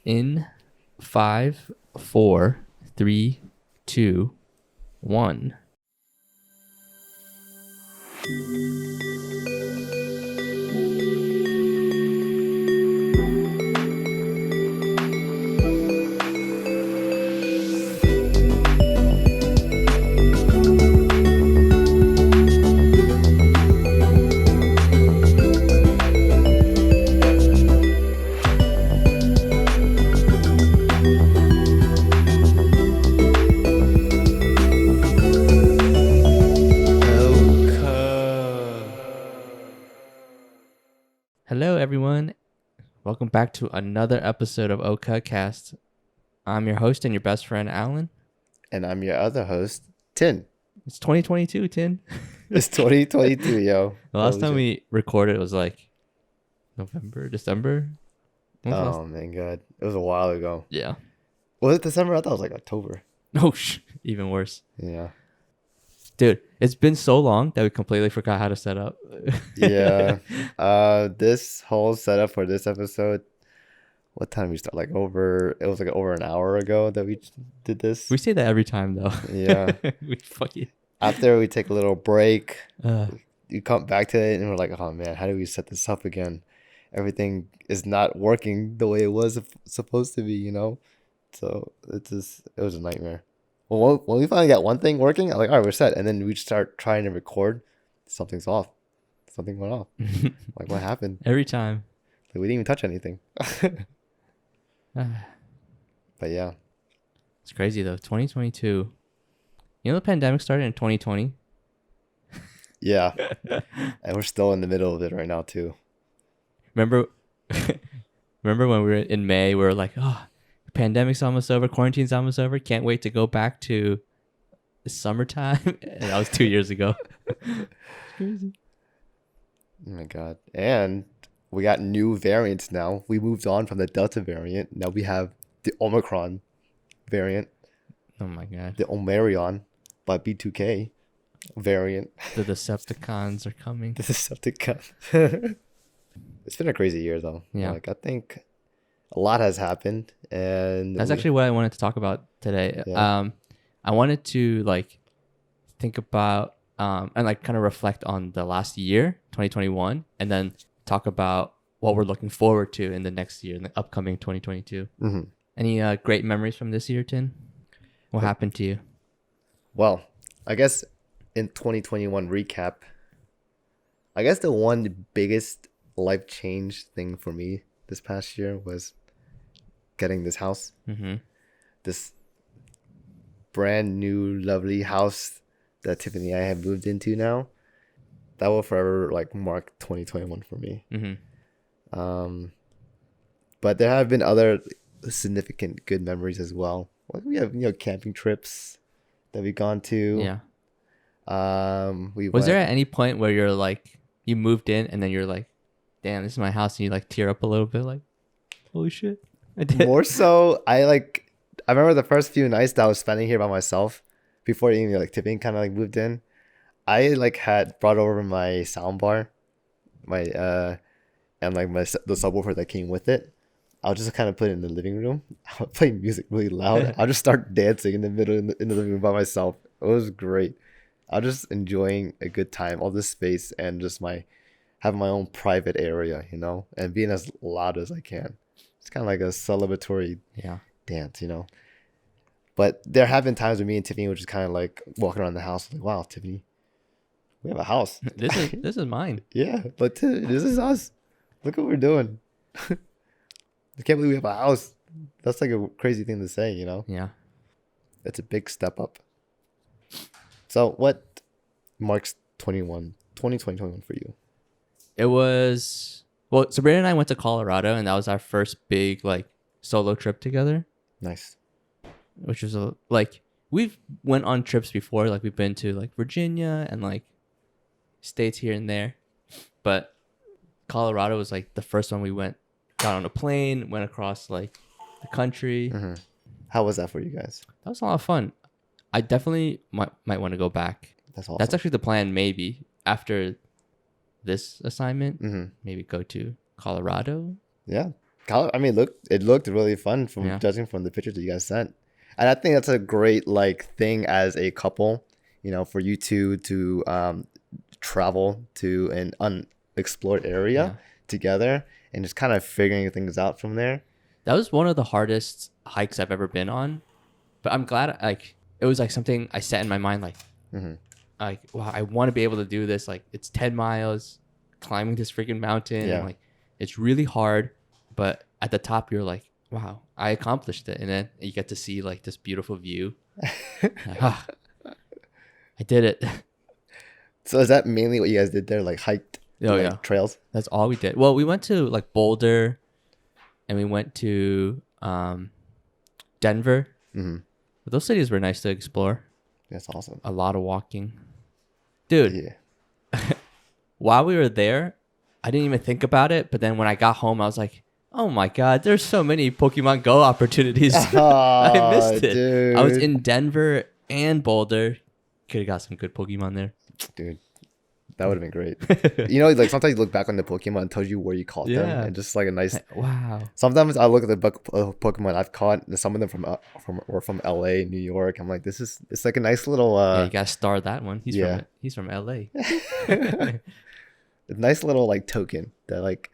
In 5, 4, 3, 2, 1. Hello, everyone. Welcome back to another episode of OCAcast. I'm your host and your best friend, Alan. And I'm your other host, Thinh. It's 2022, Tin. It's 2022, yo. The last time we recorded was like November, December. Oh, man, God. It was a while ago. Yeah. Was it December? I thought it was like October. Oh, even worse. Yeah. Dude, it's been so long that we completely forgot how to set up. Yeah. This whole setup for this episode, what time we start? It was like over an hour ago that we did this. We say that every time, though. Yeah. We fucking... After we take a little break, you come back to it and we're like, oh, man, how do we set this up again? Everything is not working the way it was supposed to be, you know? So it was a nightmare. Well, when we finally got one thing working, I'm like, all right, we're set. And then we start trying to record. Something's off. Something went off. Like, what happened? Every time. Like, we didn't even touch anything. But yeah. It's crazy, though. 2022. You know the pandemic started in 2020? Yeah. And we're still in the middle of it right now, too. Remember when we were in May, we were like, oh, the pandemic's almost over, quarantine's almost over, can't wait to go back to the summertime. And that was 2 years ago. It's crazy. Oh my God. And we got new variants now. We moved on from the Delta variant. Now we have the Omicron variant. Oh my God. The Omarion by B2K variant. The Decepticons are coming. The Decepticons. It's been a crazy year, though. Yeah. Like, I think a lot has happened, and that's actually what I wanted to talk about today. Yeah. I wanted to think about and kind of reflect on the last year, 2021, and then talk about what we're looking forward to in the next year, in the upcoming 2022. Mm-hmm. Any great memories from this year, Tin? What happened to you? Well, I guess in 2021 recap, I guess the one biggest life change thing for me this past year was getting this house. Mm-hmm. This brand new lovely house that Tiffany and I have moved into now. That will forever mark 2021 for me. Mm-hmm. But there have been other significant good memories as well. We have camping trips that we've gone to. Yeah. Was there at any point where you're you moved in and then you're like, damn, this is my house, and you tear up a little bit, like, holy shit, I did. More so, I remember the first few nights that I was spending here by myself before even Tiffany kind of moved in. I had brought over my sound bar, and the subwoofer that came with it. I'll just kind of put it in the living room. I would play music really loud. I'll just start dancing in the middle in the living room by myself. It was great. I was just enjoying a good time, all this space, and just having my own private area, and being as loud as I can. It's kind of like a celebratory dance, But there have been times with me and Tiffany, which is kind of walking around the house, wow, Tiffany, we have a house. This is mine. Yeah, but this is us. Look what we're doing. I can't believe we have a house. That's a crazy thing to say, Yeah. It's a big step up. So what marks 2021 for you? It was, Sabrina and I went to Colorado, and that was our first big solo trip together. Nice. Which was we've went on trips before, we've been to Virginia and states here and there, but Colorado was the first one we got on a plane, went across the country. Mm-hmm. How was that for you guys? That was a lot of fun. I definitely might want to go back. That's awesome. That's actually the plan. Maybe after this assignment, mm-hmm. maybe go to Colorado. Yeah, I mean, it looked really fun from Yeah. judging from the pictures that you guys sent, and I think that's a great like thing as a couple, for you two to travel to an unexplored area Yeah. together and just kind of figuring things out from there. That was one of the hardest hikes I've ever been on. But I'm glad like it was like something I set in my mind Hmm. like wow, I want to be able to do this. Like it's 10 miles climbing this freaking mountain and Yeah. like it's really hard, but at the top you're like, wow, I accomplished it. And then you get to see like this beautiful view. Like, ah, I did it. So is that mainly what you guys did there? Like hiked Oh like yeah. trails? That's all we did. Well, we went to like Boulder and we went to Denver. Hmm. But those cities were nice to explore. That's awesome. A lot of walking. Dude, Yeah. while we were there, I didn't even think about it. But then when I got home, I was like, oh my God, there's so many Pokemon Go opportunities. I missed it. Dude. I was in Denver and Boulder. Could have got some good Pokemon there. Dude, that would have been great. Like sometimes you look back on the Pokemon and tells you where you caught them, Yeah. and just like a nice. Wow. Sometimes I look at the Pokemon I've caught, and some of them from LA, New York. I'm like, it's like a nice little Yeah, you got to star that one. yeah. He's from LA. a nice little like token that like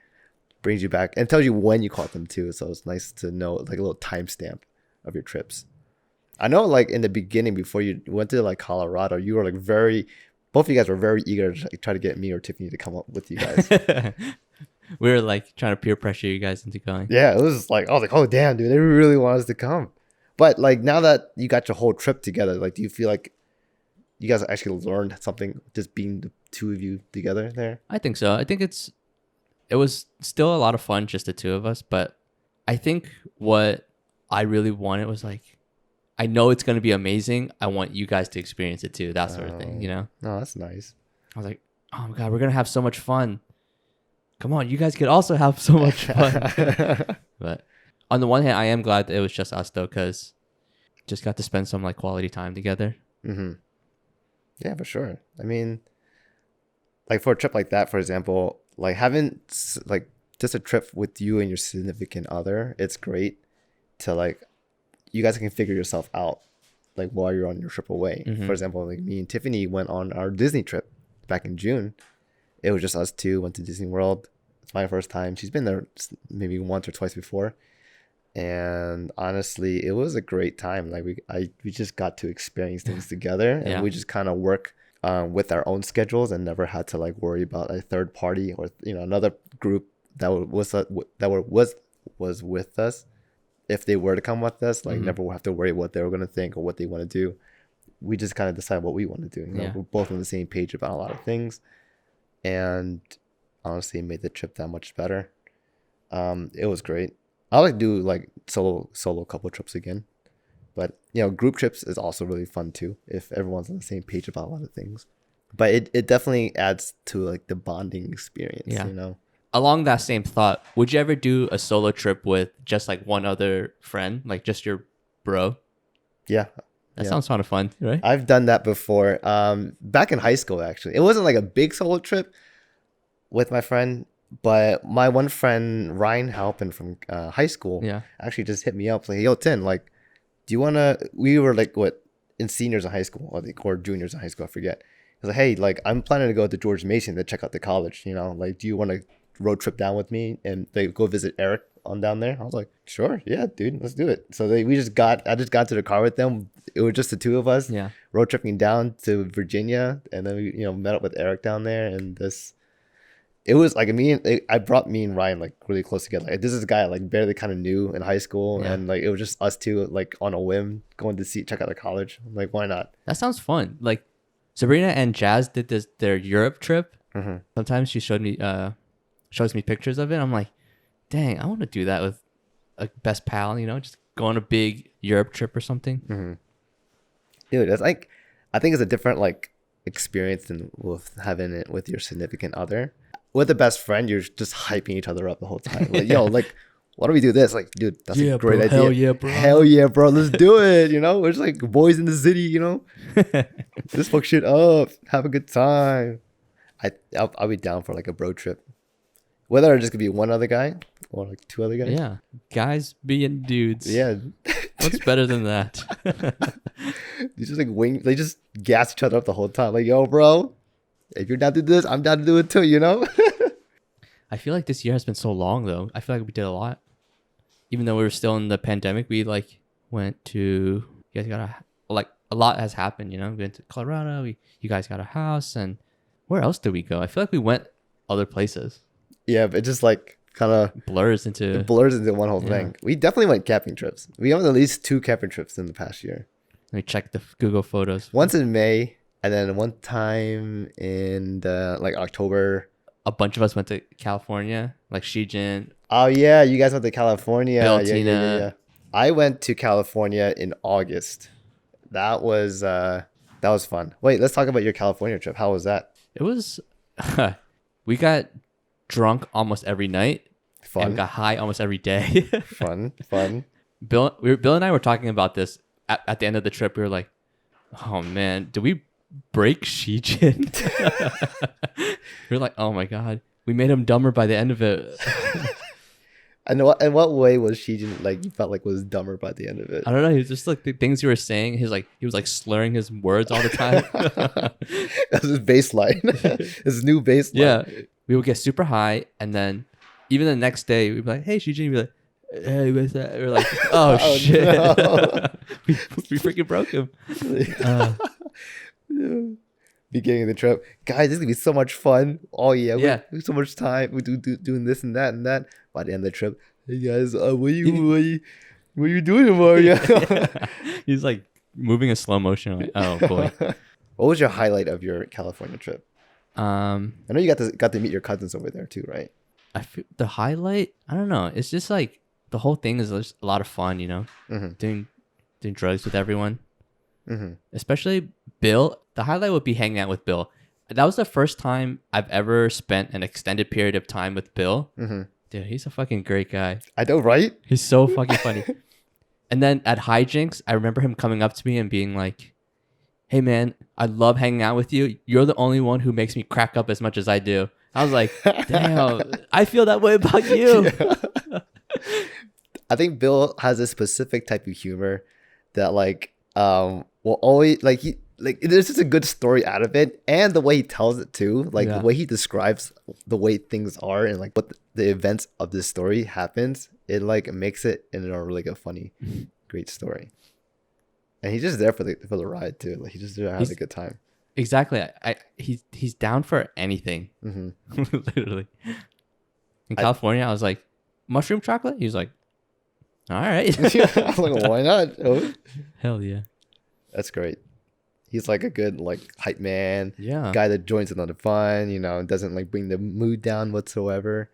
brings you back and tells you when you caught them too. So it's nice to know like a little timestamp of your trips. I know like in the beginning before you went to like Colorado, you were like both of you guys were very eager to like, try to get me or Tiffany to come up with you guys. We were like trying to peer pressure you guys into going. Yeah, it was like I was like, oh damn, dude, they really want us to come. But like now that you got your whole trip together, like do you feel like you guys actually learned something just being the two of you together there? I think so. I think it was still a lot of fun, just the two of us. But I think what I really wanted was like, I know it's going to be amazing. I want you guys to experience it too. That sort of thing, No, that's nice. I was like, oh my God, we're going to have so much fun. Come on, you guys could also have so much fun. But on the one hand, I am glad that it was just us though, because just got to spend some like quality time together. Mm-hmm. Yeah, for sure. I mean, like for a trip like that, for example, like having like just a trip with you and your significant other, it's great to like you guys can figure yourself out like while you're on your trip away. Mm-hmm. For example, like me and Tiffany went on our Disney trip back in June. It was just us two, went to Disney World. It's my first time. She's been there maybe once or twice before. And honestly, it was a great time. Like we just got to experience things together, and Yeah. we just kind of work with our own schedules and never had to like worry about a third party or another group that was with us. If they were to come with us, like Mhm. never have to worry what they were gonna think or what they want to do. We just kind of decide what we want to do. Yeah. We're both on the same page about a lot of things, and honestly, it made the trip that much better. It was great. I like to do like solo couple trips again, but group trips is also really fun too if everyone's on the same page about a lot of things. But it definitely adds to like the bonding experience. Yeah. Along that same thought, would you ever do a solo trip with just like one other friend, like just your bro? Yeah. That Yeah. sounds kind of fun, right? I've done that before. Back in high school, actually, it wasn't like a big solo trip with my friend, but my one friend Ryan Halpin from high school Yeah. actually just hit me up like, "Yo, Tin, like, do you wanna?" We were like what in seniors in high school or juniors in high school, I forget. He was like, "Hey, like, I'm planning to go to George Mason to check out the college. Like, do you want to road trip down with me and they go visit Eric on down there?" I was like, "Sure, yeah, dude, let's do it." So I just got to the car with them. It was just the two of us Yeah. road tripping down to Virginia, and then we met up with Eric down there, and it was like I brought me and Ryan like really close together. Like, this is a guy I like barely kind of knew in high school, Yeah. and like it was just us two like on a whim going to check out the college. I'm like, why not? That sounds fun. Like Sabrina and Jazz did their Europe trip. Mm-hmm. Sometimes she shows me pictures of it. I'm like, dang, I want to do that with a best pal, just go on a big Europe trip or something. Mm-hmm. Dude, that's like, I think it's a different like experience than with having it with your significant other. With a best friend, you're just hyping each other up the whole time. Like, yo, like, why don't we do this? Like, dude, that's a great idea. Hell yeah, bro. Hell yeah, bro. Let's do it. We're just like boys in the city. Just fuck shit up. Have a good time. I'll be down for like a bro trip. Whether it's just gonna be one other guy or like two other guys. Yeah, guys being dudes. Yeah. What's better than that? You just like wing. They just gas each other up the whole time. Like, yo, bro, if you're down to do this, I'm down to do it too. You know. I feel like this year has been so long though. I feel like we did a lot, even though we were still in the pandemic. We like went to. You guys got a lot has happened. You know, we went to Colorado. You guys got a house, and where else did we go? I feel like we went other places. Yeah, but it just like kind of blurs into one whole thing. We definitely went camping trips. We went at least 2 camping trips in the past year. Let me check the Google photos. Once in May, and then one time in like October. A bunch of us went to California, like Shijin. Oh yeah, you guys went to California. Bill, Yeah. Tina. I went to California in August. That was fun. Wait, let's talk about your California trip. How was that? It was. We got drunk almost every night. Fun. And got high almost every day. Fun. Bill and I were talking about this at the end of the trip. We were like, "Oh man, did we break Shijin?" We were like, "Oh my god, we made him dumber by the end of it." And what way was Shijin like? You felt like was dumber by the end of it? I don't know. He was just like the things you were saying. He was like slurring his words all the time. That's his baseline. His new baseline. Yeah, we would get super high, and then even the next day we'd be like, "Hey, Shijin," we'd be like, "Hey, what's that?" We're like, "Oh, Oh, shit." no. we freaking broke him. Beginning of the trip, guys, this is gonna be so much fun. Oh yeah, we have so much time. We doing this and that and that. By the end of the trip, hey guys, what you doing tomorrow? He's like moving in slow motion. I'm like, oh boy. What was your highlight of your California trip? I know you got to meet your cousins over there too, right? I feel the highlight. I don't know. It's just like the whole thing is just a lot of fun. You know, doing drugs with everyone. Especially Bill. The highlight would be hanging out with Bill. That was the first time I've ever spent an extended period of time with Bill. Dude, he's a fucking great guy. I know, right? He's so fucking funny. And then at Hijinks, I remember him coming up to me and being like, "Hey man, I love hanging out with you. You're the only one who makes me crack up as much as I do." I was like, damn, I feel that way about you. Yeah. I think Bill has a specific type of humor that like will always like there's just a good story out of it, and the way he tells it too, like the way he describes the way things are and like what the events of this story happens, it like makes it in a really good, funny, great story. And he's just there for the ride too. Like he's just there having a good time. Exactly. He's down for anything. Literally. In California, I was like, mushroom chocolate? He was like, all right. I was like, why not? Oh. Hell yeah. That's great. He's like a good like hype man. Yeah. Guy that joins in on the fun, you know, and doesn't like bring the mood down whatsoever.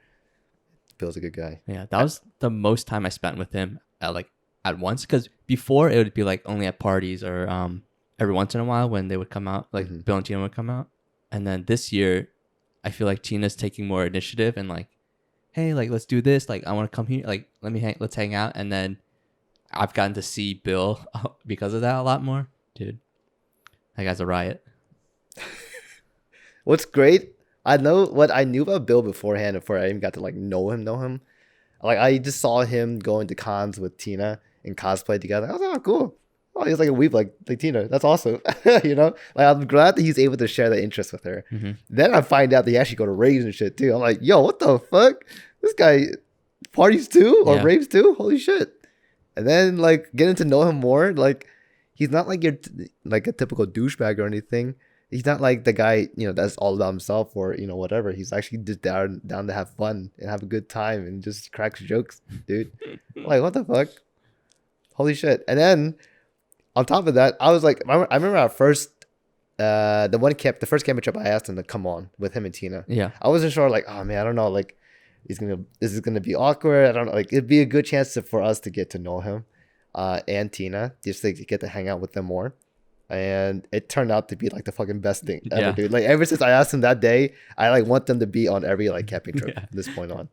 Bill's a good guy. Yeah, that was the most time I spent with him at once. Because before it would be like only at parties or every once in a while when they would come out, like Bill and Tina would come out. And then this year, I feel like Tina's taking more initiative and like, hey, like let's do this. Like I want to come here. Like let's hang out. And then I've gotten to see Bill because of that a lot more, dude. That guy's a riot. What's great, I know what I knew about Bill beforehand before I even got to like know him. Like I just saw him going to cons with Tina and cosplay together. I was like, oh, cool. Oh, he's like a weeb like Tina. That's awesome. You know, like I'm glad that he's able to share that interest with her. Then I find out that he actually go to raves and shit too. I'm like, yo, what the fuck? This guy parties too or raves too? Holy shit. And then like getting to know him more, like he's not like your like a typical douchebag or anything. He's not like the guy, you know, that's all about himself or, you know, whatever. He's actually just down to have fun and have a good time and just cracks jokes, dude. Like, what the fuck? Holy shit. And then on top of that, I was like, I remember our first, the first camping trip, I asked him to come on with him and Tina. Yeah. I wasn't sure, like, oh man, I don't know, like, this is gonna be awkward. I don't know, like, it'd be a good chance for us to get to know him, and Tina, just to get to hang out with them more. And it turned out to be like the fucking best thing ever, dude. Like ever since I asked him that day, I like want them to be on every like camping trip from this point on.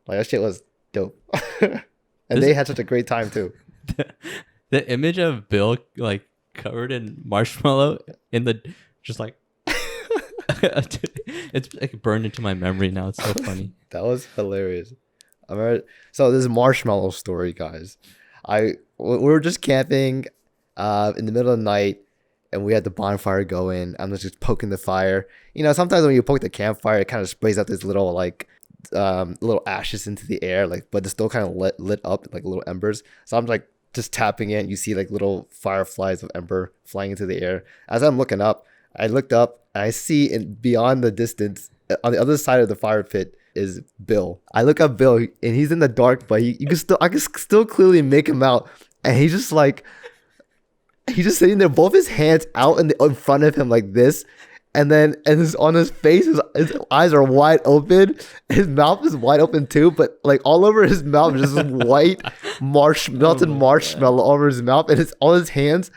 Like that shit was dope. And they had such a great time too. The image of Bill like covered in marshmallow in the just like It's like burned into my memory now. It's so funny. That was hilarious. I remember, so this Marshmallow Story, guys. We were just camping in the middle of the night, and we had the bonfire going. I'm just poking the fire. You know, sometimes when you poke the campfire, it kind of sprays out this little like little ashes into the air, like, but it's still kind of lit up like little embers. So I'm like just tapping it. You see like little fireflies of ember flying into the air. As I'm looking up, I looked up and I see in beyond the distance on the other side of the fire pit is Bill. I look up Bill and he's in the dark, but I can still clearly make him out. And he's just like, he's just sitting there, both his hands out in front of him like this. And then, on his face, his eyes are wide open. His mouth is wide open too, but like all over his mouth is just white melted marshmallow all over his mouth. And it's all his hands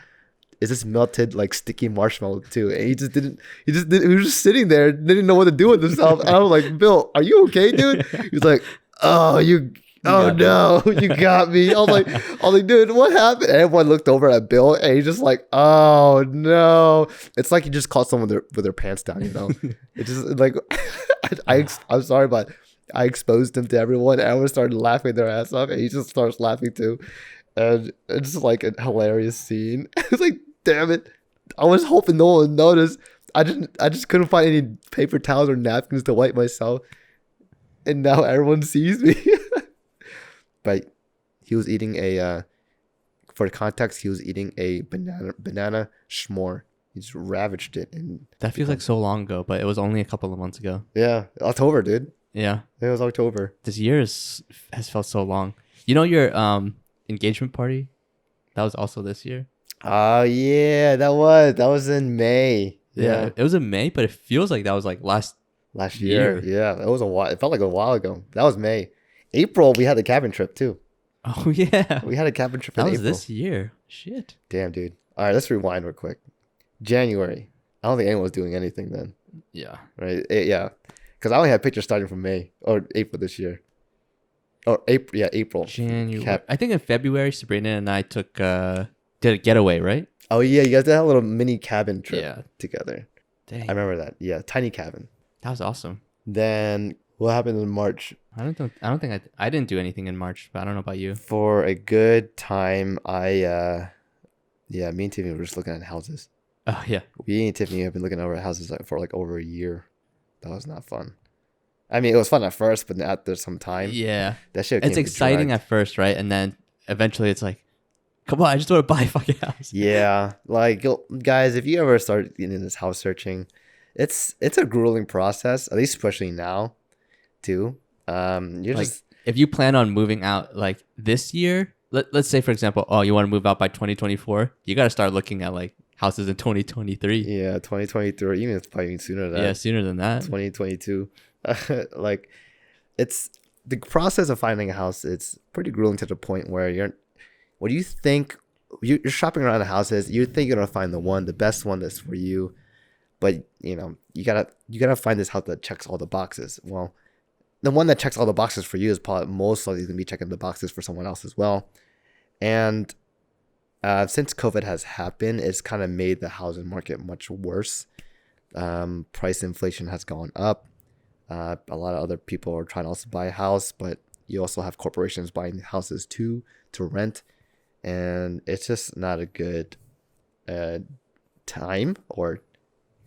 is just melted like sticky marshmallow too. And he was just sitting there, didn't know what to do with himself. And I was like, Bill, are you okay, dude? He's like, oh no, you got me. I was like, dude, what happened? And everyone looked over at Bill and he's just like, oh no. It's like you just caught someone with their pants down, you know? It's just like, I'm sorry, but I exposed him to everyone. And everyone started laughing their ass off and he just starts laughing too. And it's just like a hilarious scene. It's like, damn it. I was hoping no one would notice. I just couldn't find any paper towels or napkins to wipe myself. And now everyone sees me. But he was eating for context, he was eating a banana s'more. He just ravaged it. And that feels like so long ago, but it was only a couple of months ago. Yeah, October, dude. Yeah. It was October. This year has felt so long. You know your engagement party? That was also this year. Oh, yeah, that was in May. Yeah. It was in May, but it feels like that was like last year. Yeah, it was a while. It felt like a while ago. That was May. April, we had the cabin trip too. Oh yeah, we had a cabin trip in April. That was this year. Shit. Damn, dude. All right, let's rewind real quick. January. I don't think anyone was doing anything then. Yeah. Right. Yeah. Because I only had pictures starting from May or April this year. Or April. Yeah, April. January. I think in February, Sabrina and I did a getaway, right? Oh yeah, you guys did a little mini cabin trip together. Dang. I remember that. Yeah, tiny cabin. That was awesome. Then what happened in March? I don't think I didn't do anything in March, but I don't know about you. For a good time, me and Tiffany were just looking at houses. Oh yeah. Me and Tiffany have been looking over at houses for like over a year. That was not fun. I mean, it was fun at first, but after some time, yeah, that shit. It's exciting at first, right? And then eventually, it's like, come on, I just want to buy a fucking house. Yeah, like guys, if you ever start getting this house searching, it's a grueling process. At least especially now, too. You're like, just if you plan on moving out like this year, let's say for example, you want to move out by 2024, you got to start looking at like houses in 2023. Yeah, 2023, even probably sooner than that. Yeah, sooner than that. 2022. Like, it's the process of finding a house. It's pretty grueling to the point where you're shopping around the houses. You think you're gonna find the best one that's for you, but you know you gotta find this house that checks all the boxes. Well, the one that checks all the boxes for you is probably most likely going to be checking the boxes for someone else as well. And since COVID has happened, it's kind of made the housing market much worse. Price inflation has gone up. A lot of other people are trying to also buy a house, but you also have corporations buying houses too to rent. And it's just not a good time, or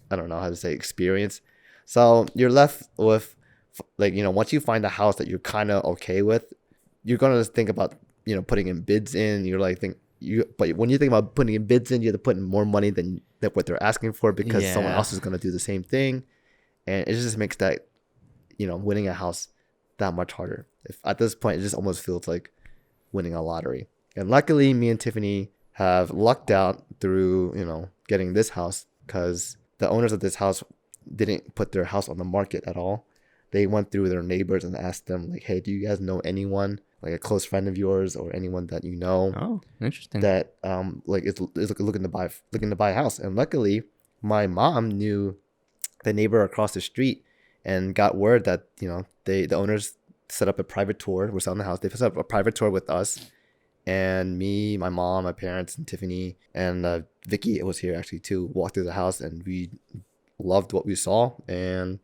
I don't know how to say, experience. So you're left with, like, you know, once you find a house that you're kind of okay with, you're going to think about, you know, putting in bids in. You're like, but when you think about putting in bids in, you have to put in more money than what they're asking for, because someone else is going to do the same thing. And it just makes that, you know, winning a house that much harder. If at this point, it just almost feels like winning a lottery. And luckily, me and Tiffany have lucked out through, you know, getting this house, because the owners of this house didn't put their house on the market at all. They went through their neighbors and asked them, like, hey, do you guys know anyone, like a close friend of yours or anyone that you know? Oh, interesting. That like is looking to buy a house. And luckily, my mom knew the neighbor across the street and got word that, you know, the owners set up a private tour. We're selling the house. They set up a private tour with us, and me, my mom, my parents, and Tiffany, and Vicky was here actually too. Walked through the house, and we loved what we saw, and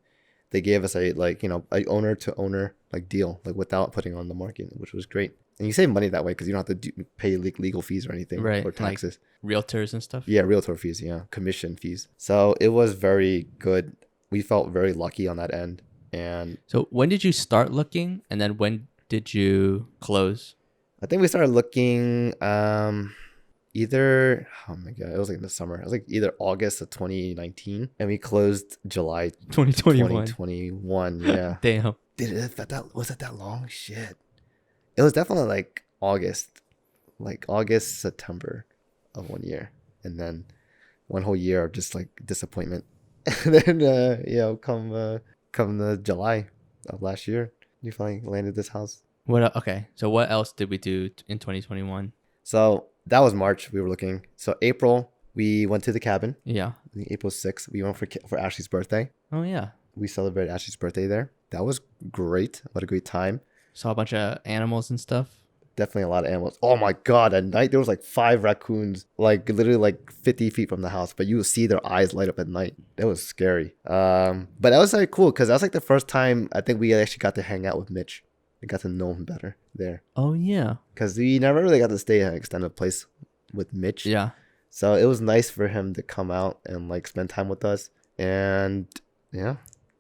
they gave us a like a owner to owner like deal, like without putting on the market, which was great. And you save money that way because you don't have to pay legal fees or anything, Right, or taxes. like realtors and stuff. Yeah, realtor fees, yeah, commission fees. So it was very good. We felt very lucky on that end. And So when did you start looking, and then when did you close? I think we started looking either, oh my God, it was like in the summer. It was like either August of 2019, and we closed July 2021. 2021. Yeah. Damn. Was it that long? Shit. It was definitely like August, September of one year. And then one whole year of just like disappointment. And then, come the July of last year, you finally landed this house. Okay, so what else did we do in 2021? So that was March. We were looking. So April, we went to the cabin. Yeah. I think April 6th, we went for Ashley's birthday. Oh yeah. We celebrated Ashley's birthday there. That was great. What a great time. Saw a bunch of animals and stuff. Definitely a lot of animals. Oh my God. At night, there was like 5 raccoons, like literally like 50 feet from the house, but you would see their eyes light up at night. That was scary. But that was like cool because that was like the first time I think we actually got to hang out with Mitch. We got to know him better there. Oh yeah. Because we never really got to stay at an extended place with Mitch. Yeah. So it was nice for him to come out and like spend time with us. And yeah,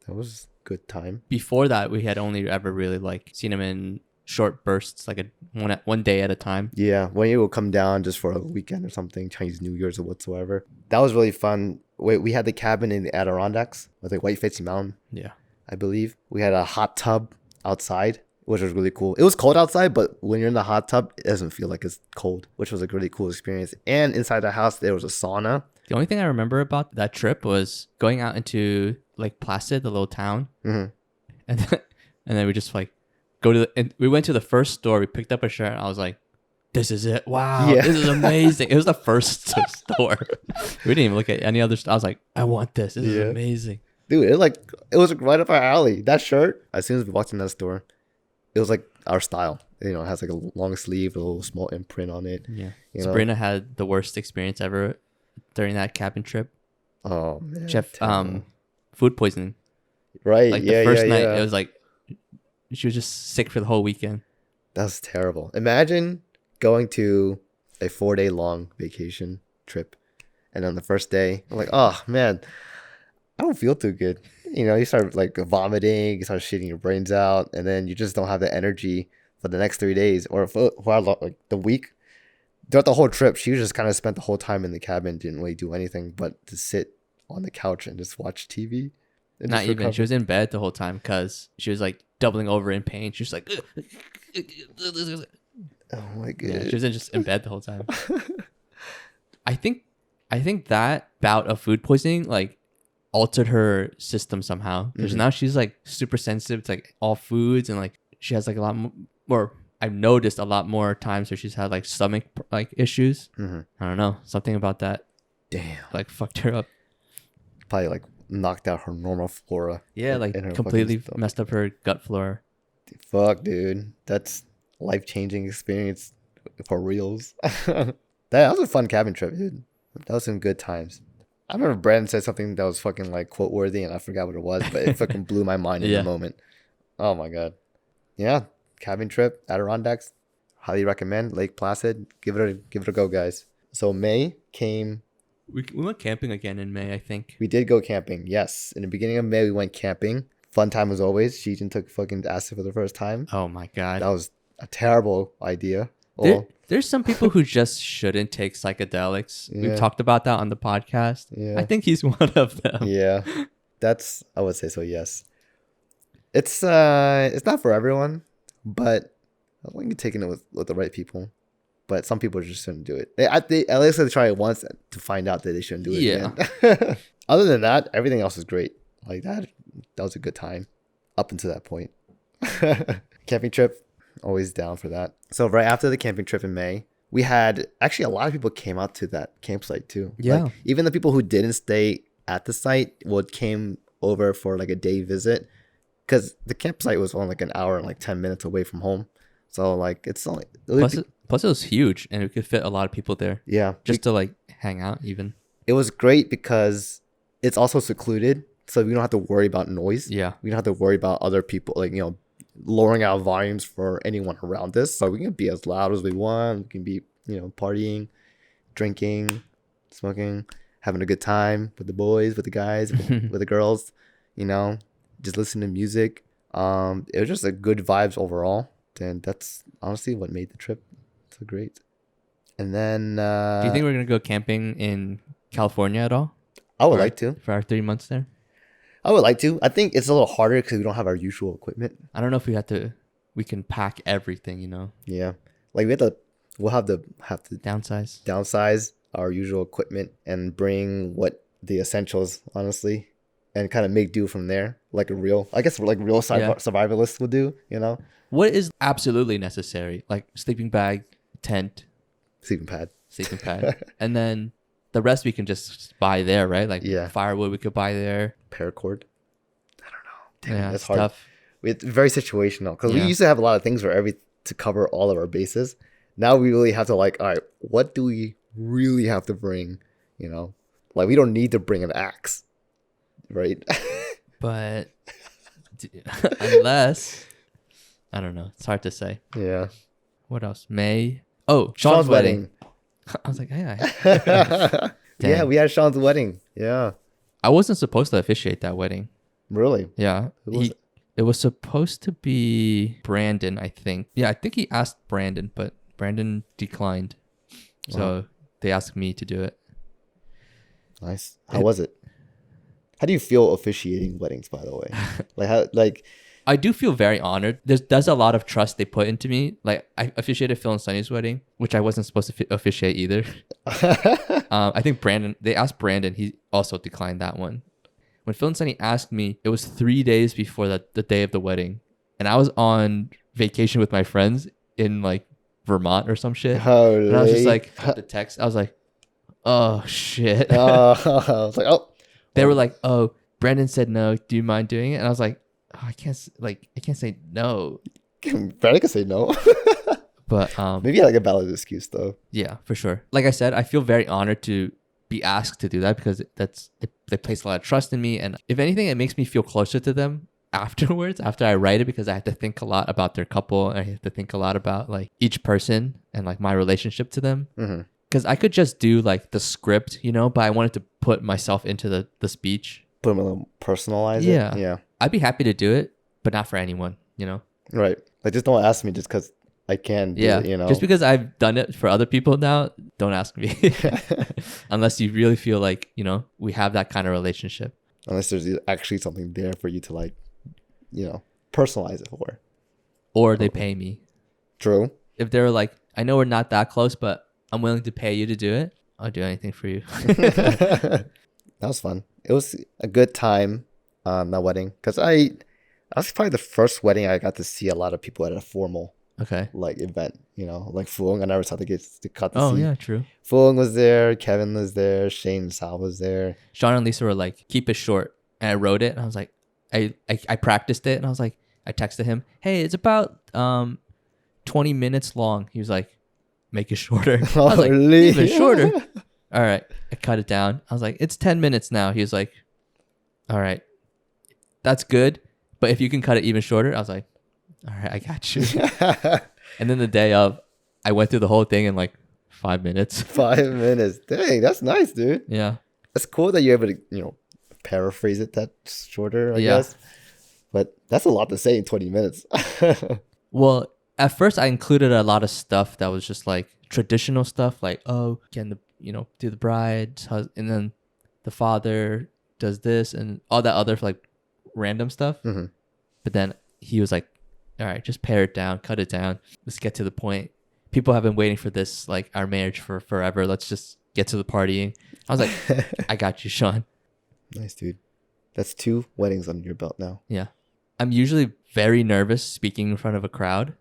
that was a good time. Before that, we had only ever really like seen him in short bursts, like one day at a time. Yeah, when you would come down just for a weekend or something, Chinese New Year's or whatsoever. That was really fun. We had the cabin in the Adirondacks with like White-Facing Mountain. Yeah. I believe. We had a hot tub outside, which was really cool. It was cold outside, but when you're in the hot tub, it doesn't feel like it's cold, which was a really cool experience. And inside the house, there was a sauna. The only thing I remember about that trip was going out into Lake Placid, the little town, Mm-hmm. and then we just like and we went to the first store. We picked up a shirt, and I was like, "This is it! Wow, Yeah. this is amazing!" It was the first store. We didn't even look at any other. I was like, "I want this. This is amazing." Dude, it was right up our alley. That shirt, as soon as we walked in that store, it was like our style. It has like a long sleeve, a little small imprint on it. Yeah. You know? Sabrina had the worst experience ever during that cabin trip. Oh man. She had terrible. food poisoning. Right. Like yeah. the first night, yeah. it was like she was just sick for the whole weekend. That's terrible. Imagine going to a 4-day long vacation trip, and on the first day, I'm like, oh man, I don't feel too good. You start like vomiting, you start shitting your brains out, and then you just don't have the energy for the next 3 days or for like the week. Throughout the whole trip, she just kind of spent the whole time in the cabin, didn't really do anything but to sit on the couch and just watch TV. Not even. She was in bed the whole time because she was like doubling over in pain. She was like, oh my god. yeah, she was just in bed the whole time. I think that bout of food poisoning like altered her system somehow because now she's like super sensitive to like all foods, and like she has like a lot more. I've noticed a lot more times where she's had like stomach like issues. Mm-hmm. I don't know, something about that Damn. like fucked her up. Probably like knocked out her normal flora. Yeah, like in her completely fucking messed up her gut flora. Fuck, dude. That's life-changing experience for reals. That was a fun cabin trip, dude. That was some good times. I remember Brandon said something that was fucking like quote worthy, and I forgot what it was, but it fucking blew my mind in the moment. Oh my god. Yeah, cabin trip, Adirondacks. Highly recommend. Lake Placid. Give it a go, guys. So May came. We went camping again in May, I think. We did go camping. Yes, in the beginning of May we went camping. Fun time as always. Sheejin took fucking acid for the first time. Oh my god. That was a terrible idea. Well, There's some people who just shouldn't take psychedelics. Yeah. We've talked about that on the podcast. Yeah. I think he's one of them. yeah, I would say so. Yes, it's not for everyone, but I think you're taking it with the right people. But some people just shouldn't do it. At least they try it once to find out that they shouldn't do it again. Other than that, everything else is great. Like that was a good time up until that point. Camping trip, always down for that. So right after the camping trip in May, we had actually a lot of people came out to that campsite too. Yeah. Like, even the people who didn't stay at the site came over for like a day visit, because the campsite was only like an hour and like 10 minutes away from home. So like it's only plus it was huge and it could fit a lot of people there. Yeah. Just to like hang out even. It was great because it's also secluded, so we don't have to worry about noise. Yeah. We don't have to worry about other people, like, lowering our volumes for anyone around us. So we can be as loud as we want. We can be, partying, drinking, smoking, having a good time with the boys, with the guys, with the girls, just listening to music. It was just a good vibes overall. And that's honestly what made the trip so great. And then Do you think we're gonna go camping in California at all I would like to. for our 3 months there? I would like to. I think it's a little harder because we don't have our usual equipment. I don't know if we can pack everything, Yeah, like we'll have to downsize our usual equipment and bring what the essentials, honestly, and kind of make do from there, like real survivalists would do. What is absolutely necessary? Like sleeping bag, tent, Sleeping pad. and then the rest we can just buy there, right? Like firewood we could buy there. Paracord. I don't know. Damn, Yeah, that's it's hard. tough. It's very situational because we used to have a lot of things to cover all of our bases. Now we really have to all right, what do we really have to bring? Like we don't need to bring an axe, right? But unless, I don't know. It's hard to say. Yeah. What else? May. Oh, Sean's wedding. I was like, yeah. Yeah, we had Sean's wedding. Yeah. I wasn't supposed to officiate that wedding. Really? Yeah. It was supposed to be Brandon, I think. Yeah, I think he asked Brandon, but Brandon declined. So they asked me to do it. Nice. How was it? How do you feel officiating weddings, by the way? I do feel very honored. There's a lot of trust they put into me. Like I officiated Phil and Sunny's wedding, which I wasn't supposed to officiate either. I think they asked Brandon. He also declined that one. When Phil and Sunny asked me, it was 3 days before the day of the wedding. And I was on vacation with my friends in like Vermont or some shit. Holy. And I was just like, the text, I was like, oh shit. I was like, oh. They were like, oh, Brandon said no. Do you mind doing it? And I was like, oh, I can't say no. Brandon can say no. But maybe like a valid excuse though. Yeah, for sure. Like I said, I feel very honored to be asked to do that because they place a lot of trust in me, and if anything, it makes me feel closer to them afterwards after I write it, because I have to think a lot about their couple, and I have to think a lot about like each person and like my relationship to them. Because I could just do like the script, but I wanted to put myself into the speech. Put them a little personalize it. Yeah. I'd be happy to do it, but not for anyone, Right. Like just don't ask me just because I can do it, Just because I've done it for other people now, don't ask me. Unless you really feel like, we have that kind of relationship. Unless there's actually something there for you to like, personalize it for. Or they pay me. True. If they're like, I know we're not that close, but I'm willing to pay you to do it, I'll do anything for you. That was fun. It was a good time, that wedding. Because that was probably the first wedding I got to see a lot of people at a formal event, like Fuong. I never saw to cut to see. Oh yeah, true. Fuong was there, Kevin was there, Shane and Sal was there. Sean and Lisa were like, keep it short. And I wrote it and I was like, I practiced it and I was like, I texted him, hey, it's about 20 minutes long. He was like, make it shorter. I was like, even shorter. All right. I cut it down. I was like, it's 10 minutes now. He was like, all right, that's good. But if you can cut it even shorter, I was like, all right, I got you. And then the day of, I went through the whole thing in like 5 minutes. 5 minutes. Dang, that's nice, dude. Yeah. It's cool that you're able to, paraphrase it that shorter, I guess. But that's a lot to say in 20 minutes. Well, at first I included a lot of stuff that was just like traditional stuff, like, oh, can do the bride, and then the father does this and all that other like random stuff. But then he was like, all right, just pare it down, cut it down. Let's get to the point. People have been waiting for this, like our marriage for forever. Let's just get to the partying. I was like, I got you, Sean. Nice, dude. That's 2 weddings under your belt now. Yeah. I'm usually very nervous speaking in front of a crowd,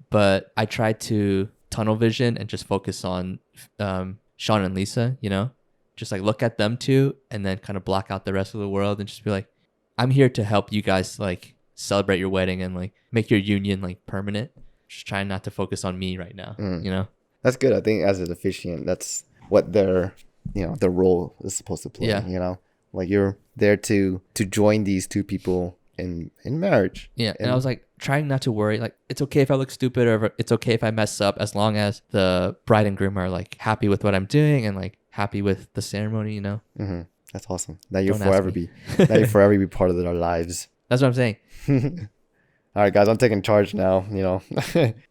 but I try to tunnel vision and just focus on Sean and Lisa, just like look at them two and then kind of block out the rest of the world and just be like, I'm here to help you guys like celebrate your wedding and like make your union like permanent. Just trying not to focus on me right now, That's good. I think as an officiant, that's what their role is supposed to play, Like you're there to join these two people in marriage. Yeah, and I was like trying not to worry. Like, it's okay if I look stupid, or if it's okay if I mess up, as long as the bride and groom are like happy with what I'm doing and like happy with the ceremony. You know. Mm-hmm. That's awesome. That you'll Don't ask forever me. be that you forever be part of their lives. That's what I'm saying. All right, guys, I'm taking charge now. You know,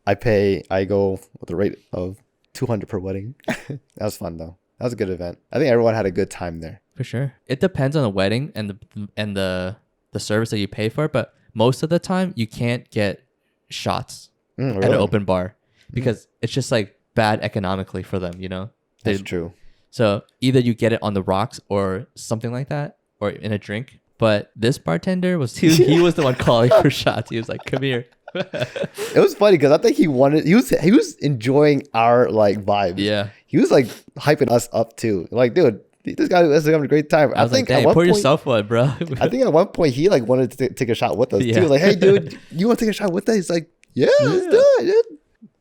I go with a rate of 200 per wedding. That was fun though. That was a good event. I think everyone had a good time there. For sure. It depends on the wedding and the service that you pay for, but most of the time you can't get shots Really? at an open bar because it's just like bad economically for them, you know? That's true. So either you get it on the rocks or something like that, or in a drink. But this bartender he was the one calling for shots. He was like, "Come here." It was funny because I think he was enjoying our like vibe. Yeah. He was like hyping us up too. Like, dude, this guy is having a great time. I was like, "Dang, pour yourself one, bro." I think at one point he like wanted to take a shot with us Yeah. too. Like, hey, dude, you want to take a shot with us? He's like, yeah, let's do it,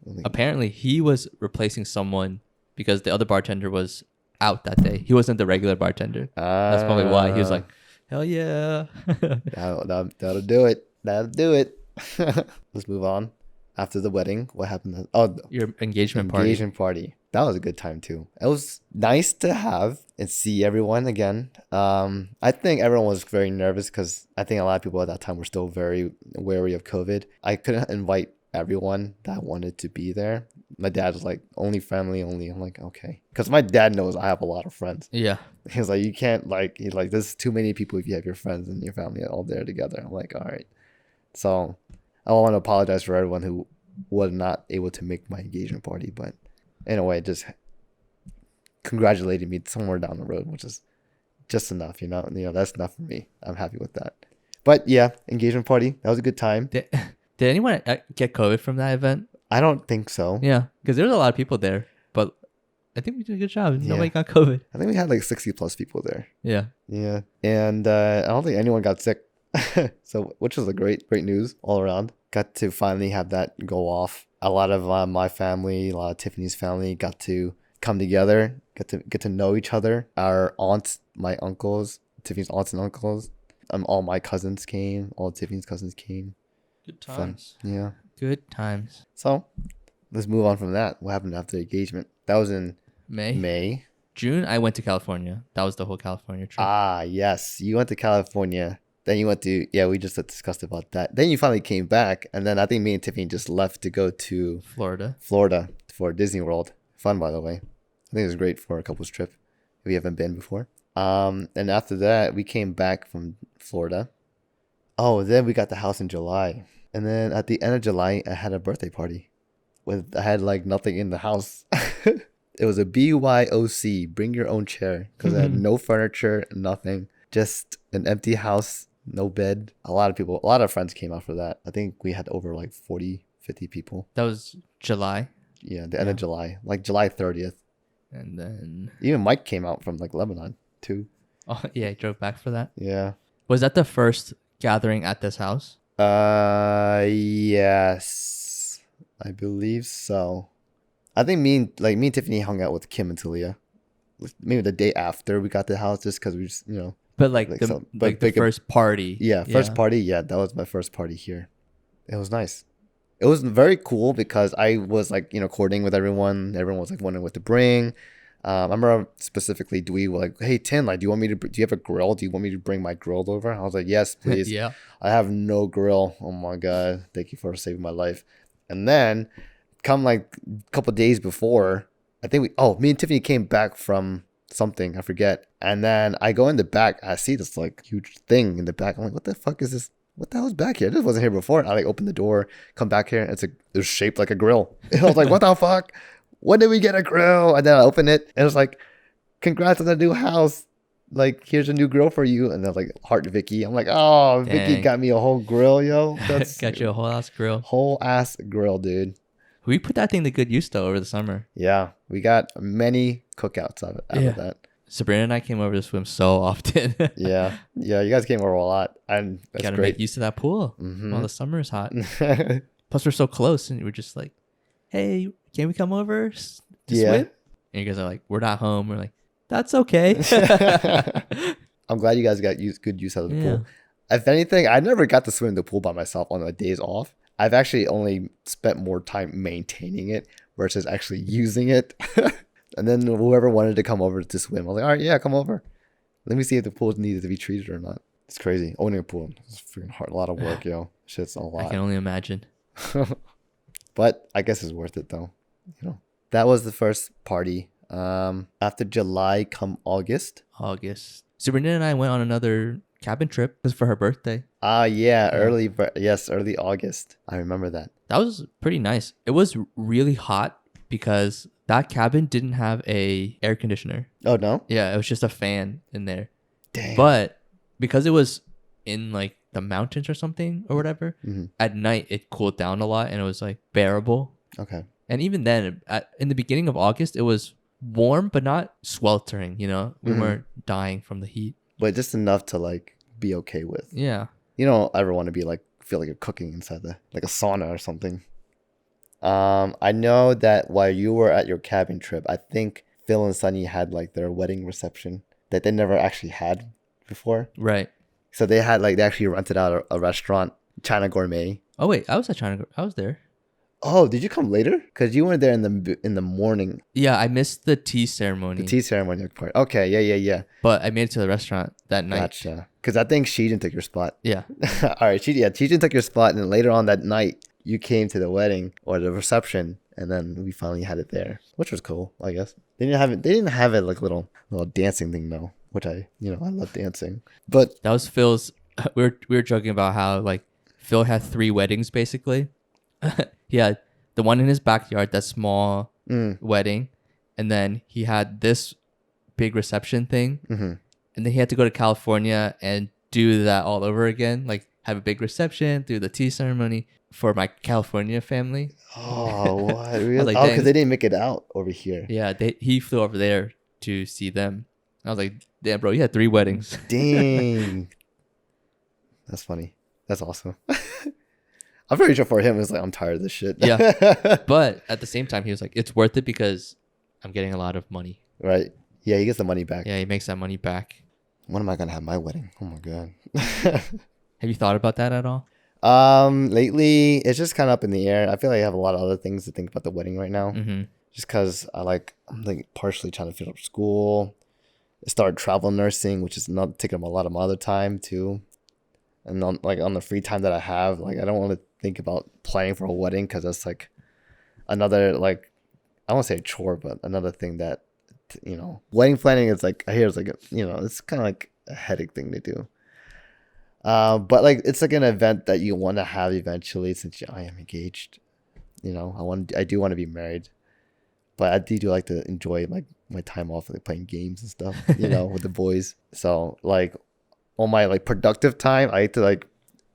dude. Apparently, he was replacing someone because the other bartender was out that day. He wasn't the regular bartender. That's probably why he was like, "Hell yeah." That'll do it. That'll do it. Let's move on. After the wedding, what happened? Your engagement party. That was a good time too. It was nice to have and see everyone again. I think everyone was very nervous because I think a lot of people at that time were still very wary of COVID. I couldn't invite everyone that wanted to be there. My dad was like, only family only. I'm like, okay. Because my dad knows I have a lot of friends. Yeah. He was like, you can't he's like, there's too many people if you have your friends and your family all there together. I'm like, all right. So I want to apologize for everyone who was not able to make my engagement party, but in a way, just congratulated me somewhere down the road, which is just enough, you know, that's enough for me. I'm happy with that. But yeah, engagement party, that was a good time. Did anyone get COVID from that event? I don't think so. Yeah, because there was a lot of people there, but I think we did a good job. Yeah. Nobody got COVID. I think we had like 60 plus people there. Yeah. Yeah. And I don't think anyone got sick. So, which was a great news all around. Got to finally have that go off. A lot of my family, a lot of Tiffany's family got to come together, get to know each other. Our aunts, my uncles, Tiffany's aunts and uncles, all my cousins came. All Tiffany's cousins came. Good times. Fun. Yeah. Good times. So, let's move on from that. What happened after the engagement? That was in May. June, I went to California. That was the whole California trip. Ah, yes. You went to California. Then you went to, we just discussed about that. Then you finally came back. And then I think me and Tiffany just left to go to Florida for Disney World. Fun, by the way. I think it was great for a couple's trip if you haven't been before. And after that, we came back from Florida. Oh, then we got the house in July. And then at the end of July, I had a birthday party. I had like nothing in the house. It was a BYOC, bring your own chair. Because I had no furniture, nothing. Just an empty house. No bed. A lot of friends came out for that. I think we had over like 40, 50 people. That was July. Yeah, the end of July. Like July 30th. And then... Even Mike came out from like Lebanon too. Oh, yeah, he drove back for that. Yeah. Was that the first gathering at this house? Yes. I believe so. I think me and Tiffany hung out with Kim and Talia. Maybe the day after we got the house just because we just, But the first party. Yeah, first party. Yeah, that was my first party here. It was nice. It was very cool because I was like, coordinating with everyone. Everyone was like wondering what to bring. I remember specifically Dewey was like, hey, Tin, like, do you have a grill? Do you want me to bring my grill over? I was like, yes, please. Yeah. I have no grill. Oh my God. Thank you for saving my life. And then come like a couple days before, I think me and Tiffany came back from something, I forget. And then I go in the back, I see this like huge thing in the back. I'm like, what the fuck is this? What the hell is back here? This wasn't here before. And I like open the door, come back here, and it was shaped like a grill. And I was like, what the fuck? When did we get a grill? And then I open it, and it's like, congrats on the new house. Like, here's a new grill for you. And then like, heart Vicky. I'm like, oh, Dang. Vicky got me a whole grill, yo. That's Got you a whole ass grill. Whole ass grill, dude. We put that thing to good use though over the summer. Yeah, we got many cookouts out of that. Sabrina and I came over to swim so often. yeah, you guys came over a lot, and that's gotta great. make use of that pool while the summer is hot. Plus, we're so close, and we're just like, "Hey, can we come over to swim?" And you guys are like, "We're not home." We're like, "That's okay." I'm glad you guys got good use out of the Yeah. pool. If anything, I never got to swim in the pool by myself on my days off. I've actually only spent more time maintaining it versus actually using it. And then whoever wanted to come over to swim, I was like, all right, yeah, come over. Let me see if the pool needed to be treated or not. It's crazy. Owning a pool is freaking hard. A lot of work, yo. Shit's a I lot. can only imagine. But I guess it's worth it though. You know, that was the first party. After July, come August. Sabrina and I went on another cabin trip. It was for her birthday. Yeah, early August. I remember that. That was pretty nice. It was really hot because that cabin didn't have a air conditioner. Oh no? Yeah, it was just a fan in there. Damn. But because it was in like the mountains or something or whatever, at night it cooled down a lot and it was like bearable. Okay. And even then, in the beginning of August, it was warm but not sweltering. You know, we weren't dying from the heat. But just enough to like be okay with. Yeah. You don't ever want to be like feel like you're cooking inside like a sauna or something. I know that while you were at your cabin trip, I think Phil and Sunny had like their wedding reception that they never actually had before. Right. So they actually rented out a restaurant, China Gourmet. Oh wait, I was at China. I was there. Oh, did you come later? Because you weren't there in the morning. Yeah, I missed the tea ceremony. The tea ceremony part. Okay, yeah. But I made it to the restaurant that night. Gotcha. Because I think Shijin took your spot. Yeah. All right, Shijin took your spot, and then later on that night, you came to the wedding or the reception, and then we finally had it there, which was cool, I guess. They didn't have it like little dancing thing though, which I love dancing. But that was Phil's. We were joking about how like Phil had 3 weddings basically. He had the one in his backyard, that small wedding, and then he had this big reception thing, and then he had to go to California and do that all over again, like have a big reception, do the tea ceremony for my California family. Oh, what? Really? Like, because they didn't make it out over here. Yeah, he flew over there to see them. I was like, damn, bro, you had 3 weddings. Dang. That's funny. That's awesome. I'm pretty sure for him, it's like, I'm tired of this shit. Yeah. But at the same time, he was like, it's worth it because I'm getting a lot of money. Right. Yeah, he gets the money back. Yeah, he makes that money back. When am I going to have my wedding? Oh, my God. Have you thought about that at all? Lately, it's just kind of up in the air. I feel like I have a lot of other things to think about the wedding right now. Just because I'm like partially trying to finish up school, start travel nursing, which is not taking up a lot of my other time too. And on the free time that I have, like I don't want to think about planning for a wedding because that's like another like I won't say a chore, but another thing that wedding planning is like I hear it's like it's kind of like a headache thing to do. But like it's like an event that you want to have eventually since I am engaged. I do want to be married, but I do like to enjoy like my time off like playing games and stuff, with the boys. So like on my like productive time, I like to like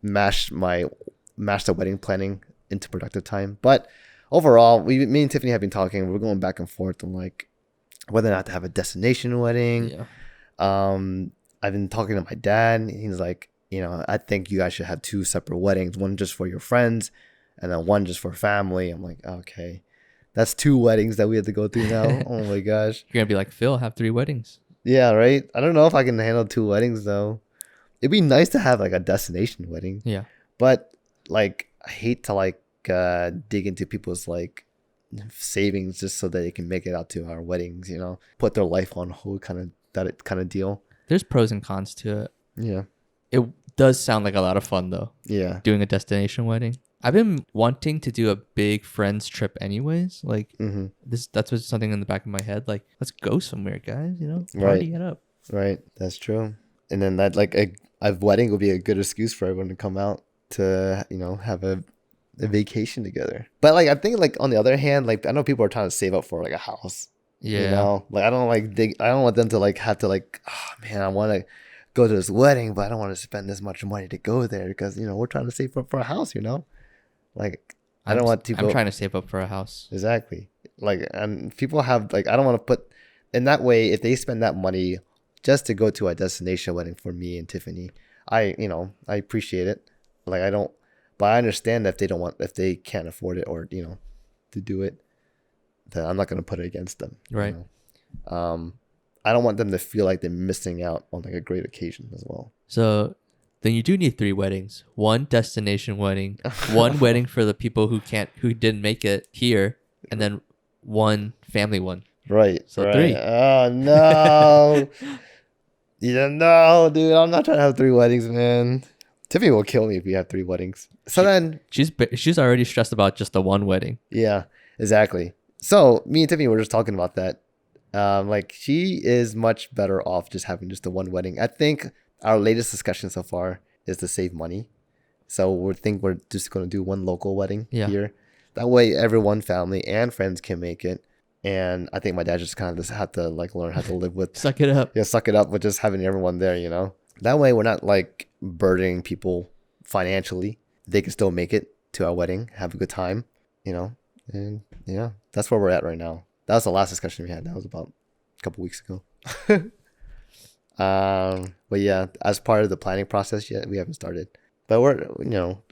mash the wedding planning into productive time. But overall, me and Tiffany have been talking. We're going back and forth on like whether or not to have a destination wedding. Yeah. I've been talking to my dad. He's like, I think you guys should have 2 separate weddings, one just for your friends and then one just for family. I'm like, okay, that's 2 weddings that we have to go through now. Oh my gosh. You're going to be like, Phil, have 3 weddings. Yeah, right. I don't know if I can handle 2 weddings though. It'd be nice to have like a destination wedding. Yeah. But like, I hate to like dig into people's like savings just so that they can make it out to our weddings, put their life on hold kind of deal. There's pros and cons to it. Yeah. It does sound like a lot of fun though. Yeah. Doing a destination wedding. I've been wanting to do a big friends trip anyways. Like that's what's something in the back of my head. Like, let's go somewhere, guys, party it up. Right. That's true. And then that like a wedding will be a good excuse for everyone to come out to, have a vacation together. But like, I think like on the other hand, like I know people are trying to save up for like a house. Yeah. Like I don't want them to like have to like, oh man, I want to go to this wedding, but I don't want to spend this much money to go there because, we're trying to save up for a house, Like I don't want people. I'm trying to save up for a house. Exactly. Like, and people have like, I don't want to put in that way. If they spend that money just to go to a destination wedding for me and Tiffany, I appreciate it. Like I don't, but I understand that if they can't afford it or, to do it, then I'm not going to put it against them. Right. I don't want them to feel like they're missing out on like a great occasion as well. So then you do need 3 weddings. 1 destination wedding, 1 wedding for the people who didn't make it here, and then 1 family one. Right. So right. 3. Oh no. Yeah, no, dude. I'm not trying to have 3 weddings, man. Tiffany will kill me if we have 3 weddings. So then she's already stressed about just the 1 wedding. yeah, exactly. So me and Tiffany were just talking about that. Like she is much better off just having just the 1 wedding. I think our latest discussion so far is to save money. So we're just going to do 1 local wedding here. That way everyone, family and friends can make it. And I think my dad just kind of just had to like learn how to live with Suck it up. Yeah, suck it up with just having everyone there, you know. That way we're not like burdening people financially. They can still make it to our wedding, have a good time, you know. And yeah, that's where we're at right now. That was the last discussion we had. That was about a couple weeks ago. But yeah, as part of the planning process yet, we haven't started. But we're, you know,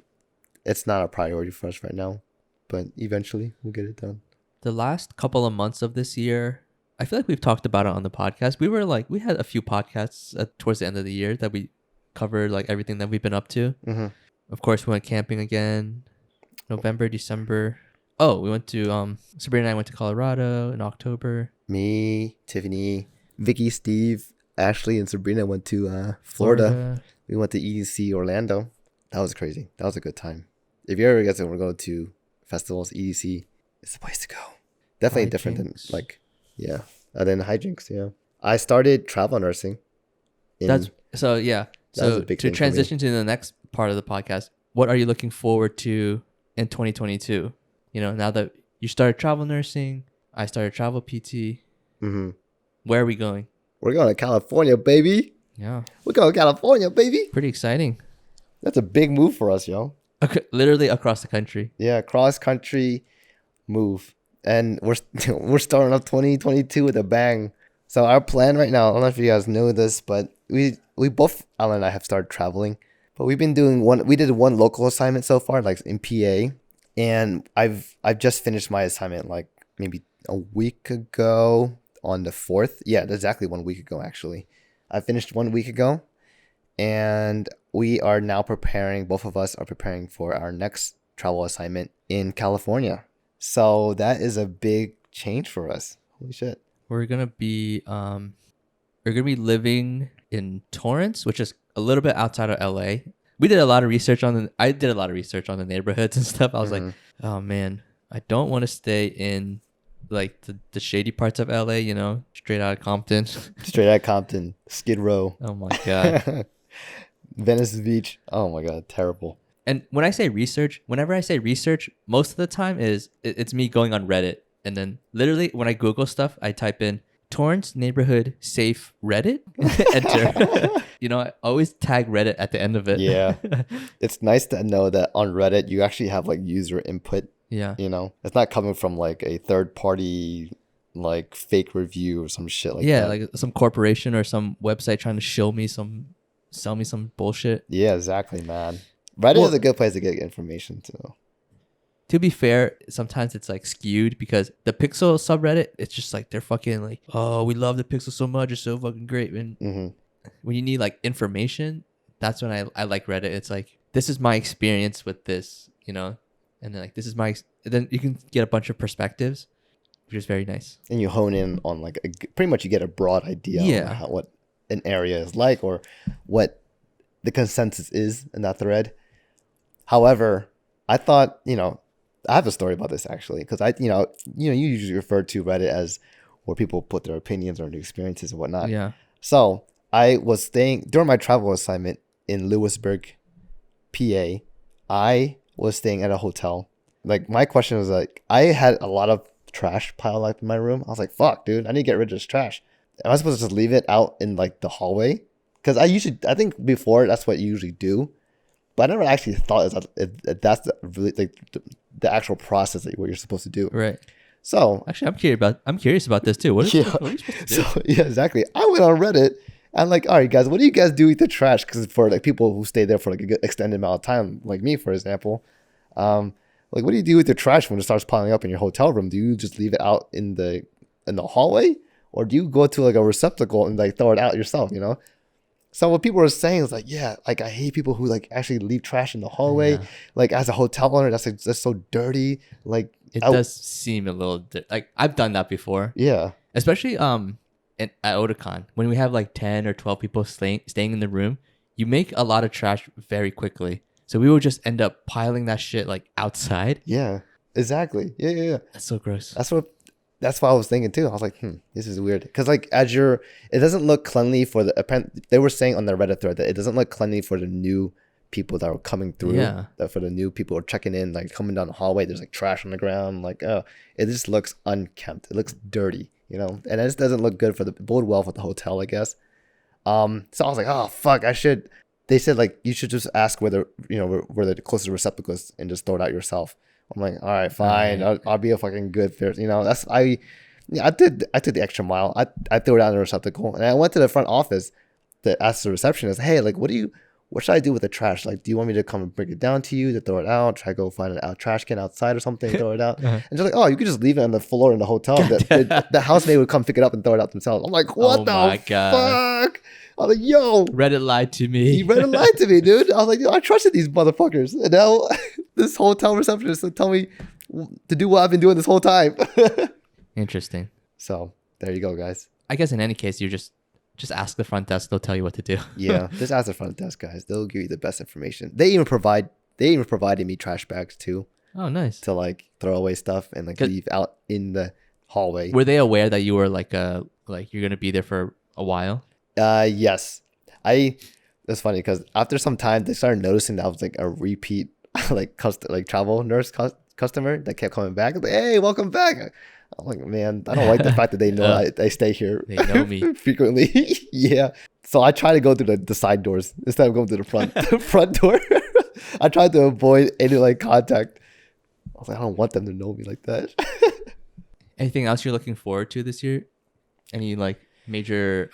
it's not a priority for us right now. But eventually we'll get it done. The last couple of months of this year, I feel like we've talked about it on the podcast. We had a few podcasts towards the end of the year that we covered like everything that we've been up to. Mm-hmm. Of course, we went camping again, November, December. Oh, we went to Sabrina and I went to Colorado in October. Me, Tiffany, Vicky, Steve, Ashley, and Sabrina went to Florida. We went to EDC Orlando. That was crazy. That was a good time. If you ever guys want to go to festivals, EDC is the place to go. Definitely different than like, yeah. And then hijinks, yeah. I started travel nursing. So to transition to the next part of the podcast, what are you looking forward to in 2022? You know, now that you started travel nursing, I started travel PT. Mm-hmm. Where are we going? We're going to California, baby. Yeah. We're going to California, baby. Pretty exciting. That's a big move for us, yo. Literally across the country. Yeah, cross country move. And we're starting up 2022 with a bang. So our plan right now, I don't know if you guys know this, but we both, Alan and I, have started traveling. But we did 1 local assignment so far, like in PA. And I've just finished my assignment like maybe a week ago on the 4th. Yeah, exactly 1 week ago, actually. I finished 1 week ago. And we are now both of us are preparing for our next travel assignment in California. So that is a big change for us. Holy shit. We're gonna be living in Torrance, which is a little bit outside of LA. I did a lot of research on the neighborhoods and stuff. I was like, oh man, I don't want to stay in like the shady parts of LA, you know, straight out of Compton. Straight out of Compton, Skid Row. Oh my god. Venice Beach. Oh my god, terrible. And whenever I say research, most of the time it's me going on Reddit. And then literally when I Google stuff, I type in Torrance neighborhood safe Reddit. Enter. You know, I always tag Reddit at the end of it. Yeah. It's nice to know that on Reddit, you actually have like user input. Yeah. You know, it's not coming from like a third party, like fake review or some shit like that. Yeah, like some corporation or some website trying to sell me some bullshit. Yeah, exactly, man. Reddit is a good place to get information too. To be fair, sometimes it's like skewed because the Pixel subreddit, it's just like they're fucking like, oh, we love the Pixel so much, it's so fucking great. And when you need like information, that's when I like Reddit. It's like, this is my experience with this, you know, and then like then you can get a bunch of perspectives, which is very nice. And you hone in on like pretty much you get a broad idea on what an area is like or what the consensus is in that thread. However, I thought, you know, I have a story about this actually, because you usually refer to Reddit as where people put their opinions or their experiences and whatnot. Yeah. So I was staying during my travel assignment in Lewisburg, PA. I was staying at a hotel. Like my question was like, I had a lot of trash piled up in my room. I was like, fuck, dude, I need to get rid of this trash. Am I supposed to just leave it out in like the hallway? Because I think before that's what you usually do. But I never actually thought that's the actual process what you're supposed to do. Right. So actually, I'm curious about this too. What are you supposed to do? So yeah, exactly. I went on Reddit and like, all right, guys, what do you guys do with the trash? Because for like people who stay there for like a good extended amount of time, like me, for example, like what do you do with the trash when it starts piling up in your hotel room? Do you just leave it out in the hallway, or do you go to like a receptacle and like throw it out yourself? You know. So what people were saying is like, yeah, like I hate people who like actually leave trash in the hallway. Yeah. Like as a hotel owner, that's like that's so dirty. Like It does seem a little like I've done that before, yeah, especially at Otakon when we have like 10 or 12 people staying in the room. You make a lot of trash very quickly, so we would just end up piling that shit like outside. yeah, exactly. Yeah, yeah, yeah. That's so gross. That's what I was thinking too. I was like, this is weird. Because like it doesn't look cleanly for they were saying on the Reddit thread that it doesn't look cleanly for the new people that were coming through. Yeah. That for the new people who are checking in, like coming down the hallway, there's like trash on the ground. Like, oh, it just looks unkempt. It looks dirty, you know? And it just doesn't look good bode well for the hotel, I guess. So I was like, oh, fuck, they said like, you should just ask where the closest receptacle is and just throw it out yourself. I'm like, all right, fine. Right. I'll be a fucking good fit. You know, I took the extra mile. I threw it out in the receptacle, and I went to the front office to ask the receptionist, hey, like, what should I do with the trash? Like, do you want me to come and bring it down to you to throw it out? Try to go find a trash can outside or something, throw it out. And she's like, oh, you could just leave it on the floor in the hotel. The housemaid would come pick it up and throw it out themselves. I'm like, what the fuck? I was like, yo. Reddit lied to me. He Reddit lied to me, dude. I was like, yo, I trusted these motherfuckers. And now this hotel receptionist will tell me to do what I've been doing this whole time. Interesting. So there you go, guys. I guess in any case, you just ask the front desk. They'll tell you what to do. Yeah, just ask the front desk, guys. They'll give you the best information. They even provided me trash bags too. Oh, nice. To like throw away stuff and like leave out in the hallway. Were they aware that you were like you're gonna be there for a while? Yes. That's funny because after some time they started noticing that I was like a repeat travel nurse customer that kept coming back. Like, hey, welcome back. I'm like, man, I don't like the fact that they know I stay here. They know me frequently. Yeah. So I try to go through the side doors instead of going to the front door. I tried to avoid any like contact. I was like, I don't want them to know me like that. Anything else you're looking forward to this year? Any like major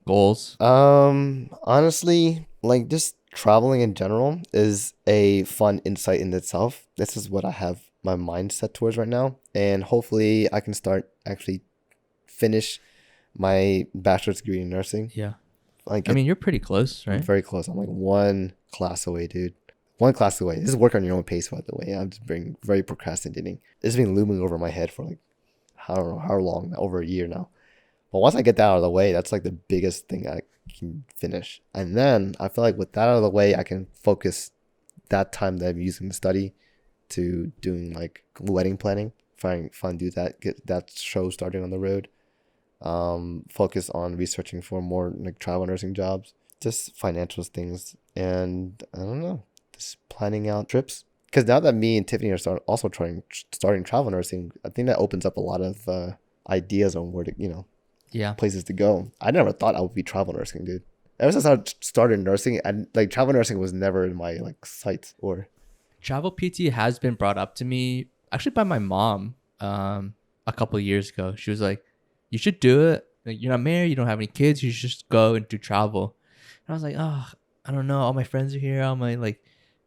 goals? Honestly, like just traveling in general is a fun insight in itself. This is what I have my mind set towards right now, and hopefully I can start actually finish my bachelor's degree in nursing. Yeah, like I mean, you're pretty close, right? I'm very close. I'm like one class away, dude. One class away. This is work on your own pace, by the way. I'm just being very procrastinating. It's been looming over my head for like I don't know how long, over a year now. But once I get that out of the way, that's like the biggest thing I can finish. And then I feel like with that out of the way, I can focus that time that I'm using to study to doing like wedding planning. Find do that, get that show starting on the road. Focus on researching for more like travel nursing jobs, just financial things, and I don't know, just planning out trips. Because now that me and Tiffany are starting travel nursing, I think that opens up a lot of ideas on where to places to go. I never thought I would be travel nursing, dude. Ever since I started nursing, and like travel nursing was never in my like sights. Or travel PT has been brought up to me actually by my mom a couple of years ago. She was like, you should do it. Like, you're not married, you don't have any kids, you should just go and do travel. And I was like, oh, I don't know, all my friends are here, I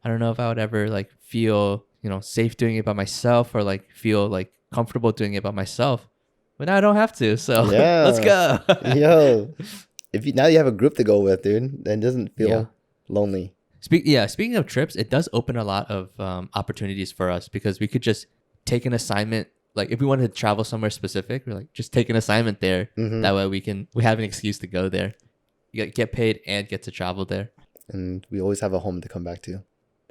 don't know if I would ever like feel safe doing it by myself, or like feel like comfortable doing it by myself. But now I don't have to, so yeah. Let's go. Yo, now you have a group to go with, dude, then it doesn't feel lonely. Speaking of trips, it does open a lot of opportunities for us, because we could just take an assignment. Like if we wanted to travel somewhere specific, we're like, just take an assignment there. Mm-hmm. That way we have an excuse to go there. You get paid and get to travel there. And we always have a home to come back to.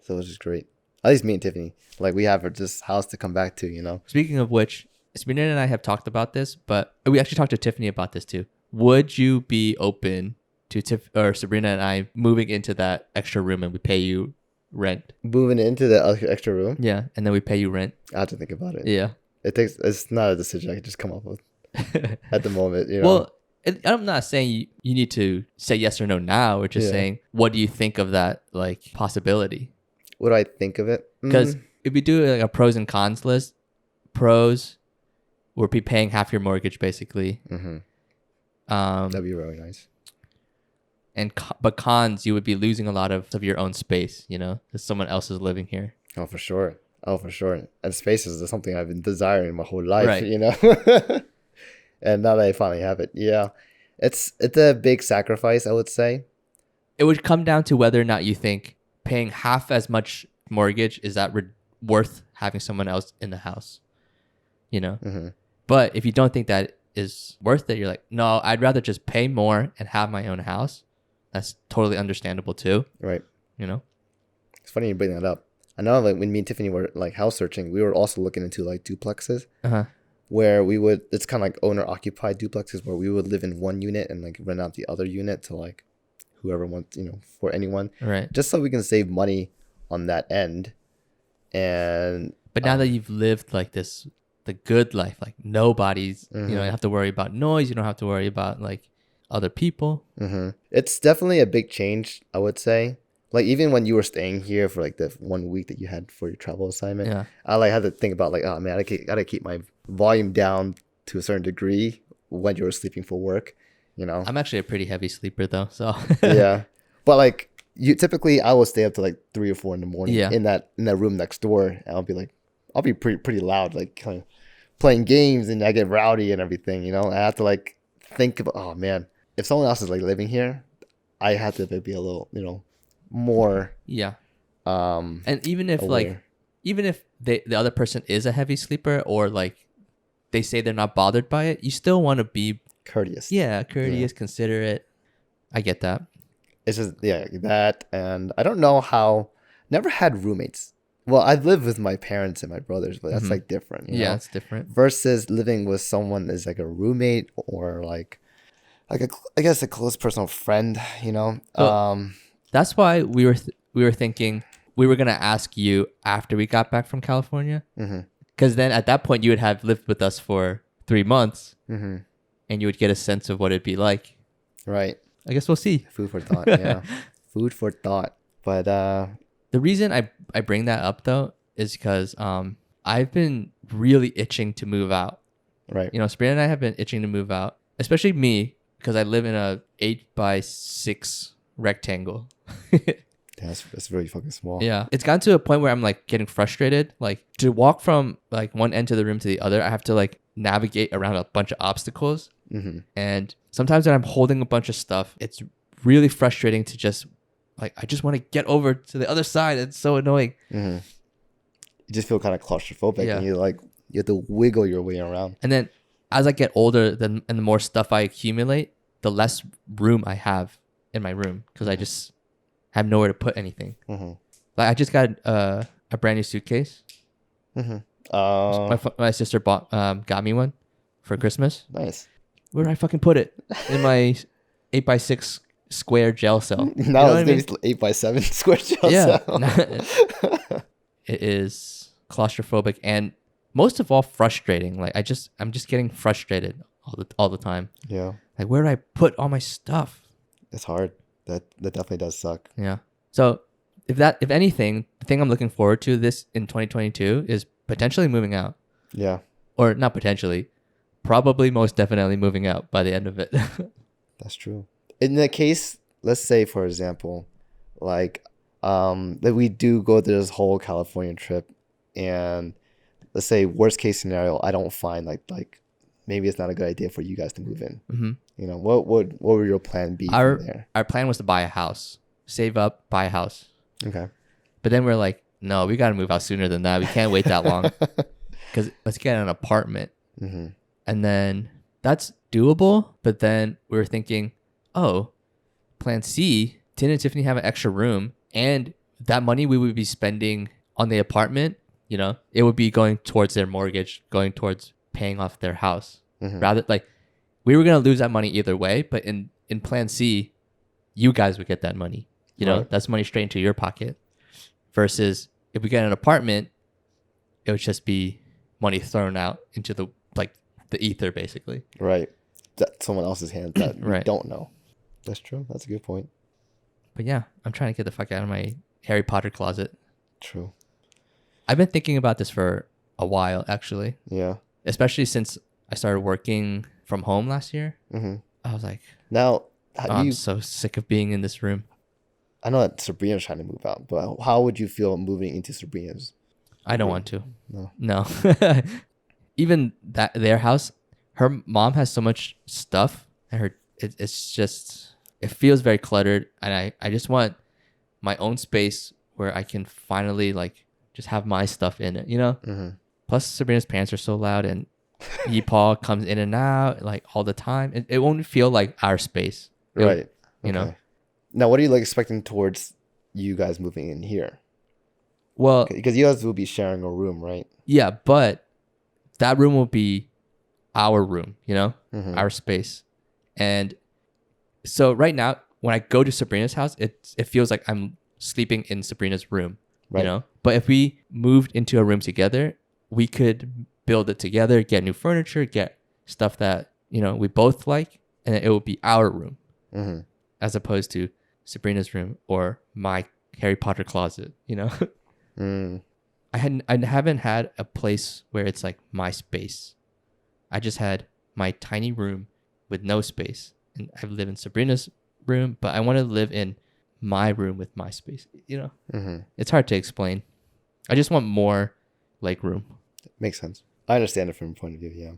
So it's just great. At least me and Tiffany. Like we have this house to come back to, Speaking of which, Sabrina and I have talked about this, but we actually talked to Tiffany about this too. Would you be open to Sabrina and I moving into that extra room and we pay you rent? Moving into the extra room? Yeah, and then we pay you rent. I have to think about it. Yeah. It's not a decision I can just come up with at the moment, Well, I'm not saying you need to say yes or no now. We're just saying, what do you think of that like possibility? What do I think of it? Because if we do like a pros and cons list, pros, we'll be paying half your mortgage basically. Mm-hmm. That'd be really nice. But cons, you would be losing a lot of your own space, because someone else is living here. Oh, for sure. And space is something I've been desiring my whole life, right. And now that I finally have it, yeah, it's a big sacrifice, I would say. It would come down to whether or not you think paying half as much mortgage is that worth having someone else in the house, you know? Mm-hmm. But if you don't think that is worth it, you're like, no, I'd rather just pay more and have my own house. That's totally understandable too, Right. you know? It's funny you bring that up. I know, like when me and Tiffany were like house searching, we were also looking into like duplexes Uh-huh. where we would. It's kind of like owner occupied duplexes where we would live in one unit and like rent out the other unit to like whoever wants, for anyone, Right. just so we can save money on that end. And But now that you've lived like this, the good life, like nobody's, you don't have to worry about noise. You don't have to worry about like other people. It's definitely a big change, I would say. Like even when you were staying here for like the 1 week that you had for your travel assignment, Yeah. I like had to think about like, oh man, I gotta keep my volume down to a certain degree when you were sleeping for work, I'm actually a pretty heavy sleeper though. So Yeah, but like you typically, I will stay up to like 3 or 4 in the morning. Yeah. In that room next door, and I'll be pretty loud, like kind of playing games, and I get rowdy and everything. I have to like think about, oh man, if someone else is like living here, I have to be a little, more yeah. And even if aware. even if the other person is a heavy sleeper or like they say they're not bothered by it, you still want to be Courteous. courteous, considerate. I get that. It's just that, and I don't know how. Never had roommates. Well, I've lived with my parents and my brothers, but that's like different. Yeah, it's different. Versus living with someone as like a roommate or like I guess a close personal friend. So, that's why we were thinking we were gonna ask you after we got back from California, because then at that point you would have lived with us for 3 months, and you would get a sense of what it'd be like. Right. I guess we'll see. Food for thought. Yeah. Food for thought. But the reason I bring that up though is because I've been really itching to move out. Right. Sabrina and I have been itching to move out, especially me because I live in a 8x6 rectangle. That's really fucking small. Yeah. It's gotten to a point where I'm like getting frustrated. Like to walk from like one end of the room to the other, I have to like navigate around a bunch of obstacles. And sometimes when I'm holding a bunch of stuff, it's really frustrating to just like, I just want to get over to the other side. It's so annoying. You just feel kind of claustrophobic, Yeah. and you have to wiggle your way around. And then as I get older, and the more stuff I accumulate, the less room I have in my room because I just have nowhere to put anything. Like I just got a brand new suitcase. My sister got me one for Christmas. Nice. Where did I fucking put it? In my 8x6 square jail cell. Now it's maybe 8x7 square jail cell. It is claustrophobic and most of all frustrating. Like I'm just getting frustrated all the time. Yeah. Like where do I put all my stuff? It's hard. That definitely does suck. Yeah. So if anything, the thing I'm looking forward to this in 2022 is potentially moving out. Yeah. Or not potentially, probably most definitely moving out by the end of it. That's true. In the case, let's say for example, like that we do go to this whole California trip, and let's say worst case scenario, I don't find like maybe it's not a good idea for you guys to move in. What would your plan be from there? Our plan was to buy a house, save up, buy a house. Okay. But then we're like, no, we got to move out sooner than that. We can't wait that long. Because let's get an apartment. And then that's doable. But then we were thinking, oh, plan C, Tin and Tiffany have an extra room. And that money we would be spending on the apartment, it would be going towards their mortgage, going towards paying off their house. Rather, like, we were going to lose that money either way. But in plan C, you guys would get that money. Right. That's money straight into your pocket. Versus if we get an apartment, it would just be money thrown out into the ether, basically. Right. That's someone else's hands that we Right. don't know. That's true. That's a good point. But yeah, I'm trying to get the fuck out of my Harry Potter closet. True. I've been thinking about this for a while, actually. Yeah. Especially since I started working from home last year. I was like, Now, I'm so sick of being in this room. I know that Sabrina's trying to move out, but how would you feel moving into Sabrina's? I don't want to. No. No. Even their house, her mom has so much stuff, and it's just, it feels very cluttered, and I just want my own space where I can finally like just have my stuff in it, you know. Mm-hmm. Plus, Sabrina's parents are so loud, and Paul comes in and out like all the time. It won't feel like our space, Right. You know. Now, what are you like expecting towards you guys moving in here? Well, Because you guys will be sharing a room, right? yeah, but that room will be our room, you know, Mm-hmm. our space. And so right now, when I go to Sabrina's house, it feels like I'm sleeping in Sabrina's room, Right. you know. But if we moved into a room together, we could build it together, get new furniture, get stuff that, you know, we both like, and it will be our room, Mm-hmm. as opposed to Sabrina's room or my Harry Potter closet, you know. Mm. I haven't had a place where it's like my space. I just had my tiny room with no space, and I've lived in Sabrina's room, but I want to live in my room with my space. You know, Mm-hmm. it's hard to explain. I just want more leg room. Makes sense. I understand it from your point of view. Yeah.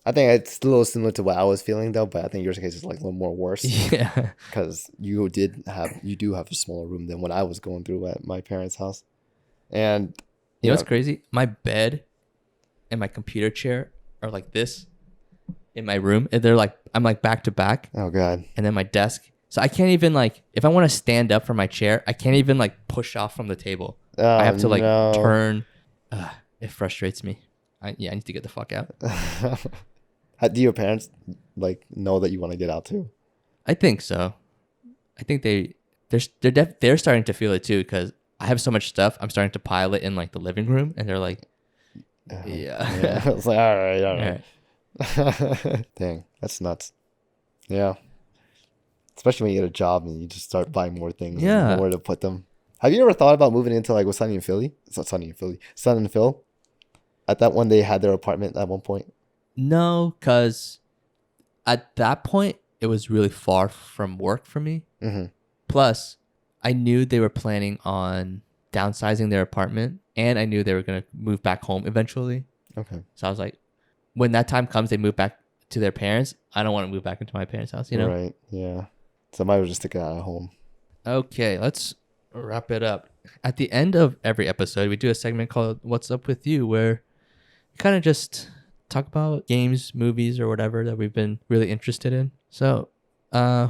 I think it's a little similar to what I was feeling though, but I think your case is like a little more worse Yeah, because you do have a smaller room than what I was going through at my parents' house. And you know what's crazy? My bed and my computer chair are like this in my room, and they're like, I'm like back to back, oh god. and then my desk. So I can't even like, if I want to stand up from my chair, I can't even like push off from the table. Oh, I have to like no. turn. It frustrates me. I need to get the fuck out. Do your parents like know that you want to get out too? I think so. I think they're starting to feel it too, because I have so much stuff. I'm starting to pile it in like the living room, and they're like, yeah. Yeah. It's like all right. All right. Dang, that's nuts. Yeah. Especially when you get a job and you just start buying more things. Yeah. And know where to put them. Have you ever thought about moving into like with Sunny and Philly? It's not Sunny and Philly. Sun and Phil. At that one, they had their apartment at one point. No, because at that point it was really far from work for me. Mm-hmm. Plus, I knew they were planning on downsizing their apartment, and I knew they were gonna move back home eventually. Okay. So I was like, when that time comes, they move back to their parents. I don't want to move back into my parents' house, you know? Right. Yeah. Somebody was just sticking out at home. Okay, let's wrap it up. At the end of every episode, we do a segment called What's Up With You, where we kind of just talk about games, movies, or whatever that we've been really interested in. So,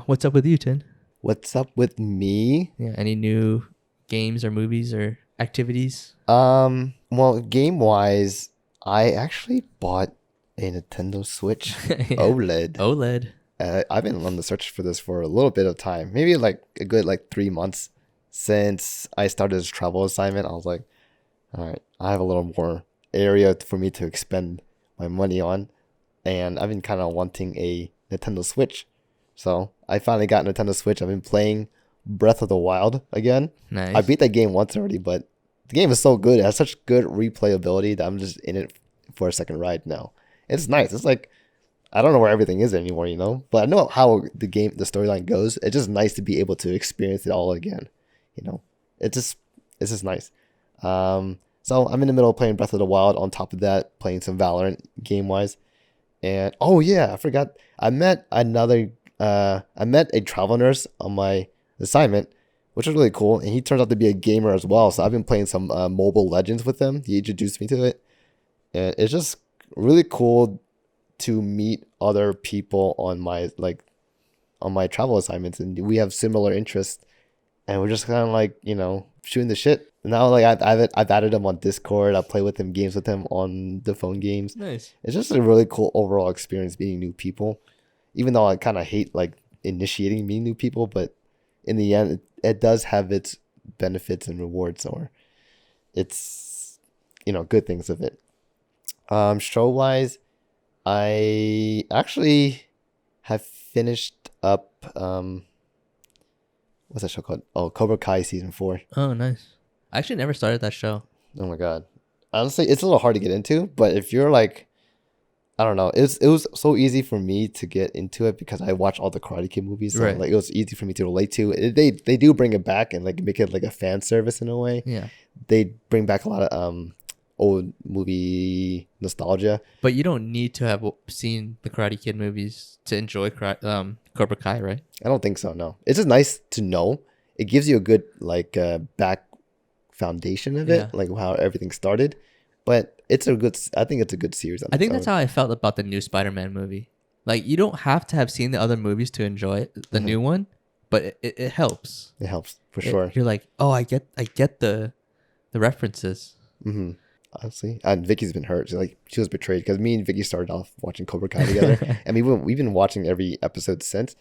what's up with you, Tin? What's up with me? Yeah, any new games or movies or activities? Well, game wise, I actually bought a Nintendo Switch OLED. OLED. I've been on the search for this for a little bit of time, maybe like a good like 3 months since I started this travel assignment. I was like, all right, I have a little more area for me to expend my money on, and I've been kind of wanting a Nintendo Switch. So I finally got a Nintendo Switch. I've been playing Breath of the Wild again. Nice. I beat that game once already, but the game is so good. It has such good replayability that I'm just in it for a second ride now. It's nice. It's like, I don't know where everything is anymore, you know, but I know how the storyline goes. It's just nice to be able to experience it all again, you know. It's just nice. So I'm in the middle of playing Breath of the Wild. On top of that, playing some Valorant game wise. And oh yeah, I forgot. I met a travel nurse on my assignment, which was really cool. And he turns out to be a gamer as well. So I've been playing some Mobile Legends with him. He introduced me to it, and it's just really cool to meet other people on my travel assignments, and we have similar interests, and we're just kind of like, you know, shooting the shit. Now like I've added him on Discord. I play with him, games with him on the phone games. Nice. It's just a really cool overall experience meeting new people, even though I kind of hate like initiating meeting new people, but in the end it does have its benefits and rewards, or it's, you know, good things of it. Show wise, I actually have finished up what's that show called? Oh, Cobra Kai season 4. Oh, nice. I actually never started that show. Oh my god. Honestly, it's a little hard to get into, but if you're like, I don't know, it was so easy for me to get into it because I watch all the Karate Kid movies, so Right. like it was easy for me to relate to. They do bring it back and like make it like a fan service in a way. Yeah. They bring back a lot of old movie nostalgia. But you don't need to have seen the Karate Kid movies to enjoy Cobra Kai, right? I don't think so. No, it's just nice to know. It gives you a good like back foundation of it, like how everything started. But it's a good. I think it's a good series. I think that's how I felt about the new Spider-Man movie. Like you don't have to have seen the other movies to enjoy the new one, but it helps. It helps for sure. You're like, oh, I get the references. Mm-hmm. Honestly, and Vicky's been hurt. She was betrayed because me and Vicky started off watching Cobra Kai together, and we've been watching every episode since.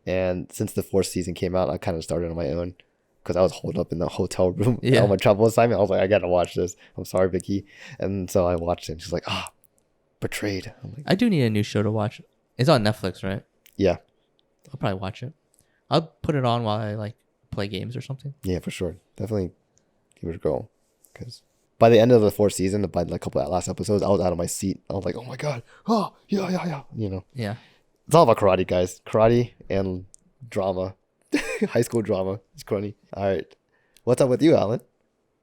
And since the 4th season came out, I kind of started on my own because I was holed up in the hotel room on my travel assignment. I was like, I gotta watch this. I'm sorry, Vicky. And so I watched it. And she's like, betrayed. I'm like, I do need a new show to watch. It's on Netflix, right? Yeah. I'll probably watch it. I'll put it on while I like play games or something. Yeah, for sure. Definitely give it a go. Because by the end of the 4th season, by like a couple of last episodes, I was out of my seat. I was like, oh my God. Oh, yeah. You know. Yeah. It's all about karate, guys. Karate and drama. High school drama. It's crony. All right. What's up with you, Alan?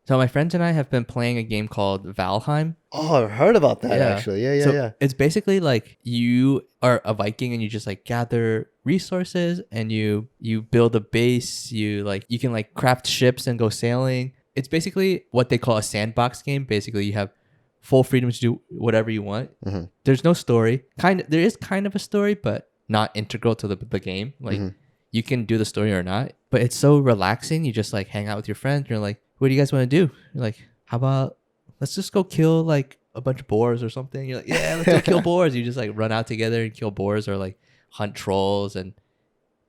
So my friends and I have been playing a game called Valheim. Oh, I've heard about that actually. Yeah. It's basically like you are a Viking and you just like gather resources and you build a base. You can like craft ships and go sailing. It's basically what they call a sandbox game. Basically, you have full freedom to do whatever you want. Mm-hmm. There's no story. There is kind of a story, but not integral to the game. Like you can do the story or not, but it's so relaxing. You just like hang out with your friends. You're like, what do you guys want to do? You're like, how about let's just go kill like a bunch of boars or something. You're like, yeah, let's go kill boars. You just like run out together and kill boars or like hunt trolls and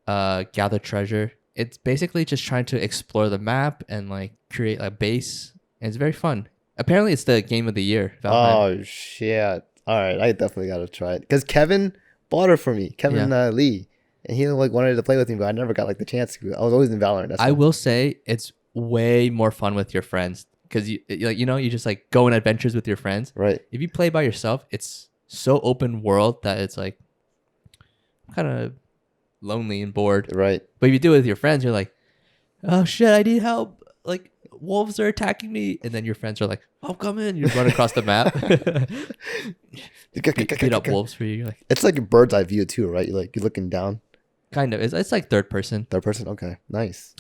gather treasure. It's basically just trying to explore the map and like create a base. And it's very fun. Apparently, it's the game of the year. Valheim. Oh, shit. All right. I definitely got to try it. Because Kevin bought it for me. Kevin Lee. And he like wanted to play with me, but I never got like the chance to. I was always in Valorant. I will say it's way more fun with your friends. Because you just like go on adventures with your friends. Right. If you play by yourself, it's so open world that it's like kind of lonely and bored. Right. But if you do it with your friends, you're like, oh shit, I need help. Like wolves are attacking me, and then your friends are like, I'm coming. You run across the map. Beat up wolves for you. You're like, it's like a bird's eye view too, right? You're looking down. Kind of. It's like third person. Third person. Okay. Nice.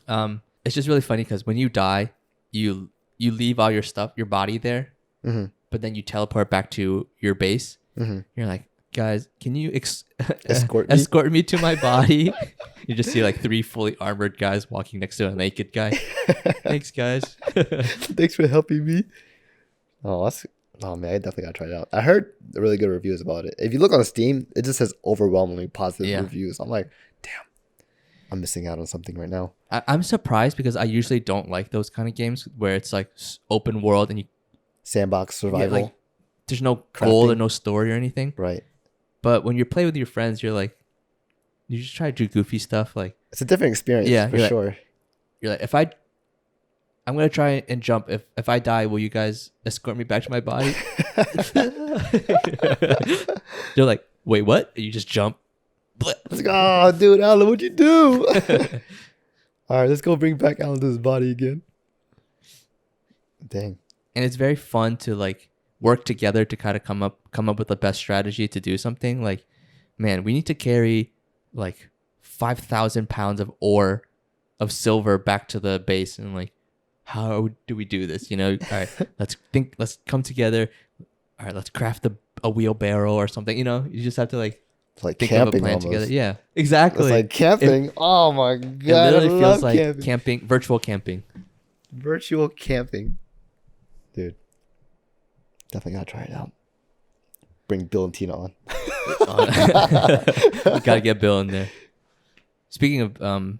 It's just really funny because when you die, you leave all your stuff, your body there, but then you teleport back to your base. You're like, guys, can you escort me to my body? You just see like 3 fully armored guys walking next to a naked guy. Thanks, guys. Thanks for helping me. Oh man, I definitely gotta try it out. I heard really good reviews about it. If you look on Steam, it just says overwhelmingly positive reviews. I'm like, damn, I'm missing out on something right now. I'm surprised because I usually don't like those kind of games where it's like open world and you sandbox survival. Like, there's no goal or no story or anything. Right. But when you play with your friends, you're like, you just try to do goofy stuff. Like it's a different experience. Yeah, for sure. You're like, I'm gonna try and jump. If I die, will you guys escort me back to my body? They're like, wait, what? And you just jump. It's like, oh, dude, Alan, what'd you do? All right, let's go bring back Alan to his body again. Dang. And it's very fun to like work together to kind of come up with the best strategy to do something. Like, man, we need to carry like 5,000 pounds of ore of silver back to the base, and like, how do we do this? All right, let's come together. All right, let's craft a wheelbarrow or something. You just have to like think camping of a plan almost. Together. Yeah, exactly. It's like camping. Oh my god, it literally feels like camping, virtual camping. Virtual camping, dude. Definitely gotta try it out. Bring Bill and Tina on. You gotta get Bill in there. Speaking of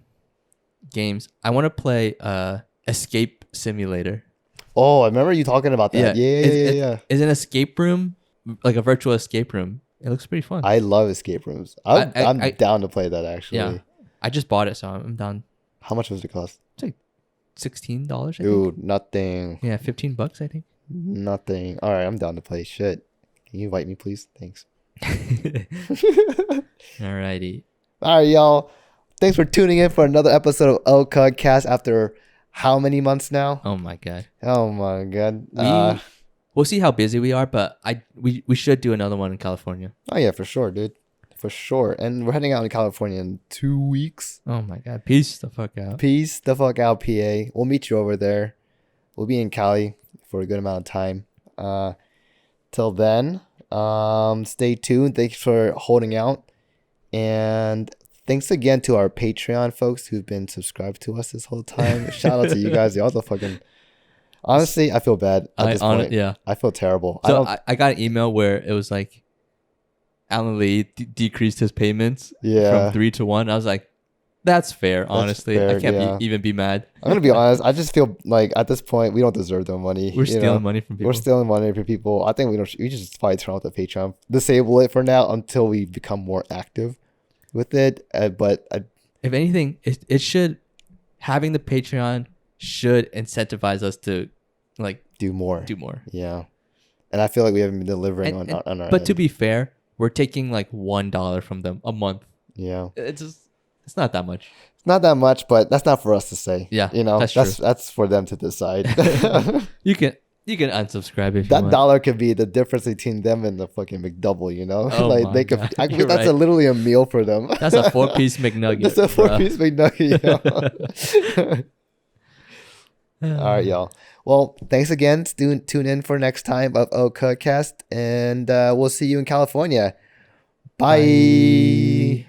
games, I want to play Escape Simulator. Oh, I remember you talking about that. Yeah. It's an escape room, like a virtual escape room. It looks pretty fun. I love escape rooms. I'm down to play that actually. Yeah, I just bought it, so I'm down. How much does it cost? It's like $16. Dude, nothing. Yeah, $15, I think. Nothing. All right, I'm down to play. Shit. Can you invite me, please? Thanks. Alrighty. All right, y'all. Thanks for tuning in for another episode of LCUD Cast after how many months now? Oh my god. Oh my god. we'll see how busy we are, but we should do another one in California. Oh yeah, for sure, dude. For sure. And we're heading out in California in 2 weeks. Oh my god, peace the fuck out. Peace the fuck out, PA. We'll meet you over there. We'll be in Cali for a good amount of time. Till then, stay tuned. Thanks for holding out. And thanks again to our Patreon folks who've been subscribed to us this whole time. Shout out to you guys. Y'all the fucking... Honestly, I feel bad at this point. Yeah. I feel terrible. So I got an email where it was like Alan Lee decreased his payments from 3 to 1. I was like, that's fair, honestly. Fair, I can't even be mad. I'm going to be honest. I just feel like at this point, we don't deserve the money. We're stealing money from people. We're stealing money from people. I think we just probably turn off the Patreon. Disable it for now until we become more active with it. If anything, it should, having the Patreon should incentivize us to like do more. Yeah. And I feel like we haven't been delivering on our But to be fair, we're taking like $1 from them a month. Yeah. It's not that much. It's not that much, but that's not for us to say. Yeah. That's for them to decide. You can unsubscribe if you that want. $1 could be the difference between them and the fucking McDouble, you know? Oh like my they could God. that's literally a meal for them. That's a 4-piece McNugget. That's a 4-piece McNugget, you know? All right, y'all. Well, thanks again. Tune in for next time of OCast, and we'll see you in California. Bye.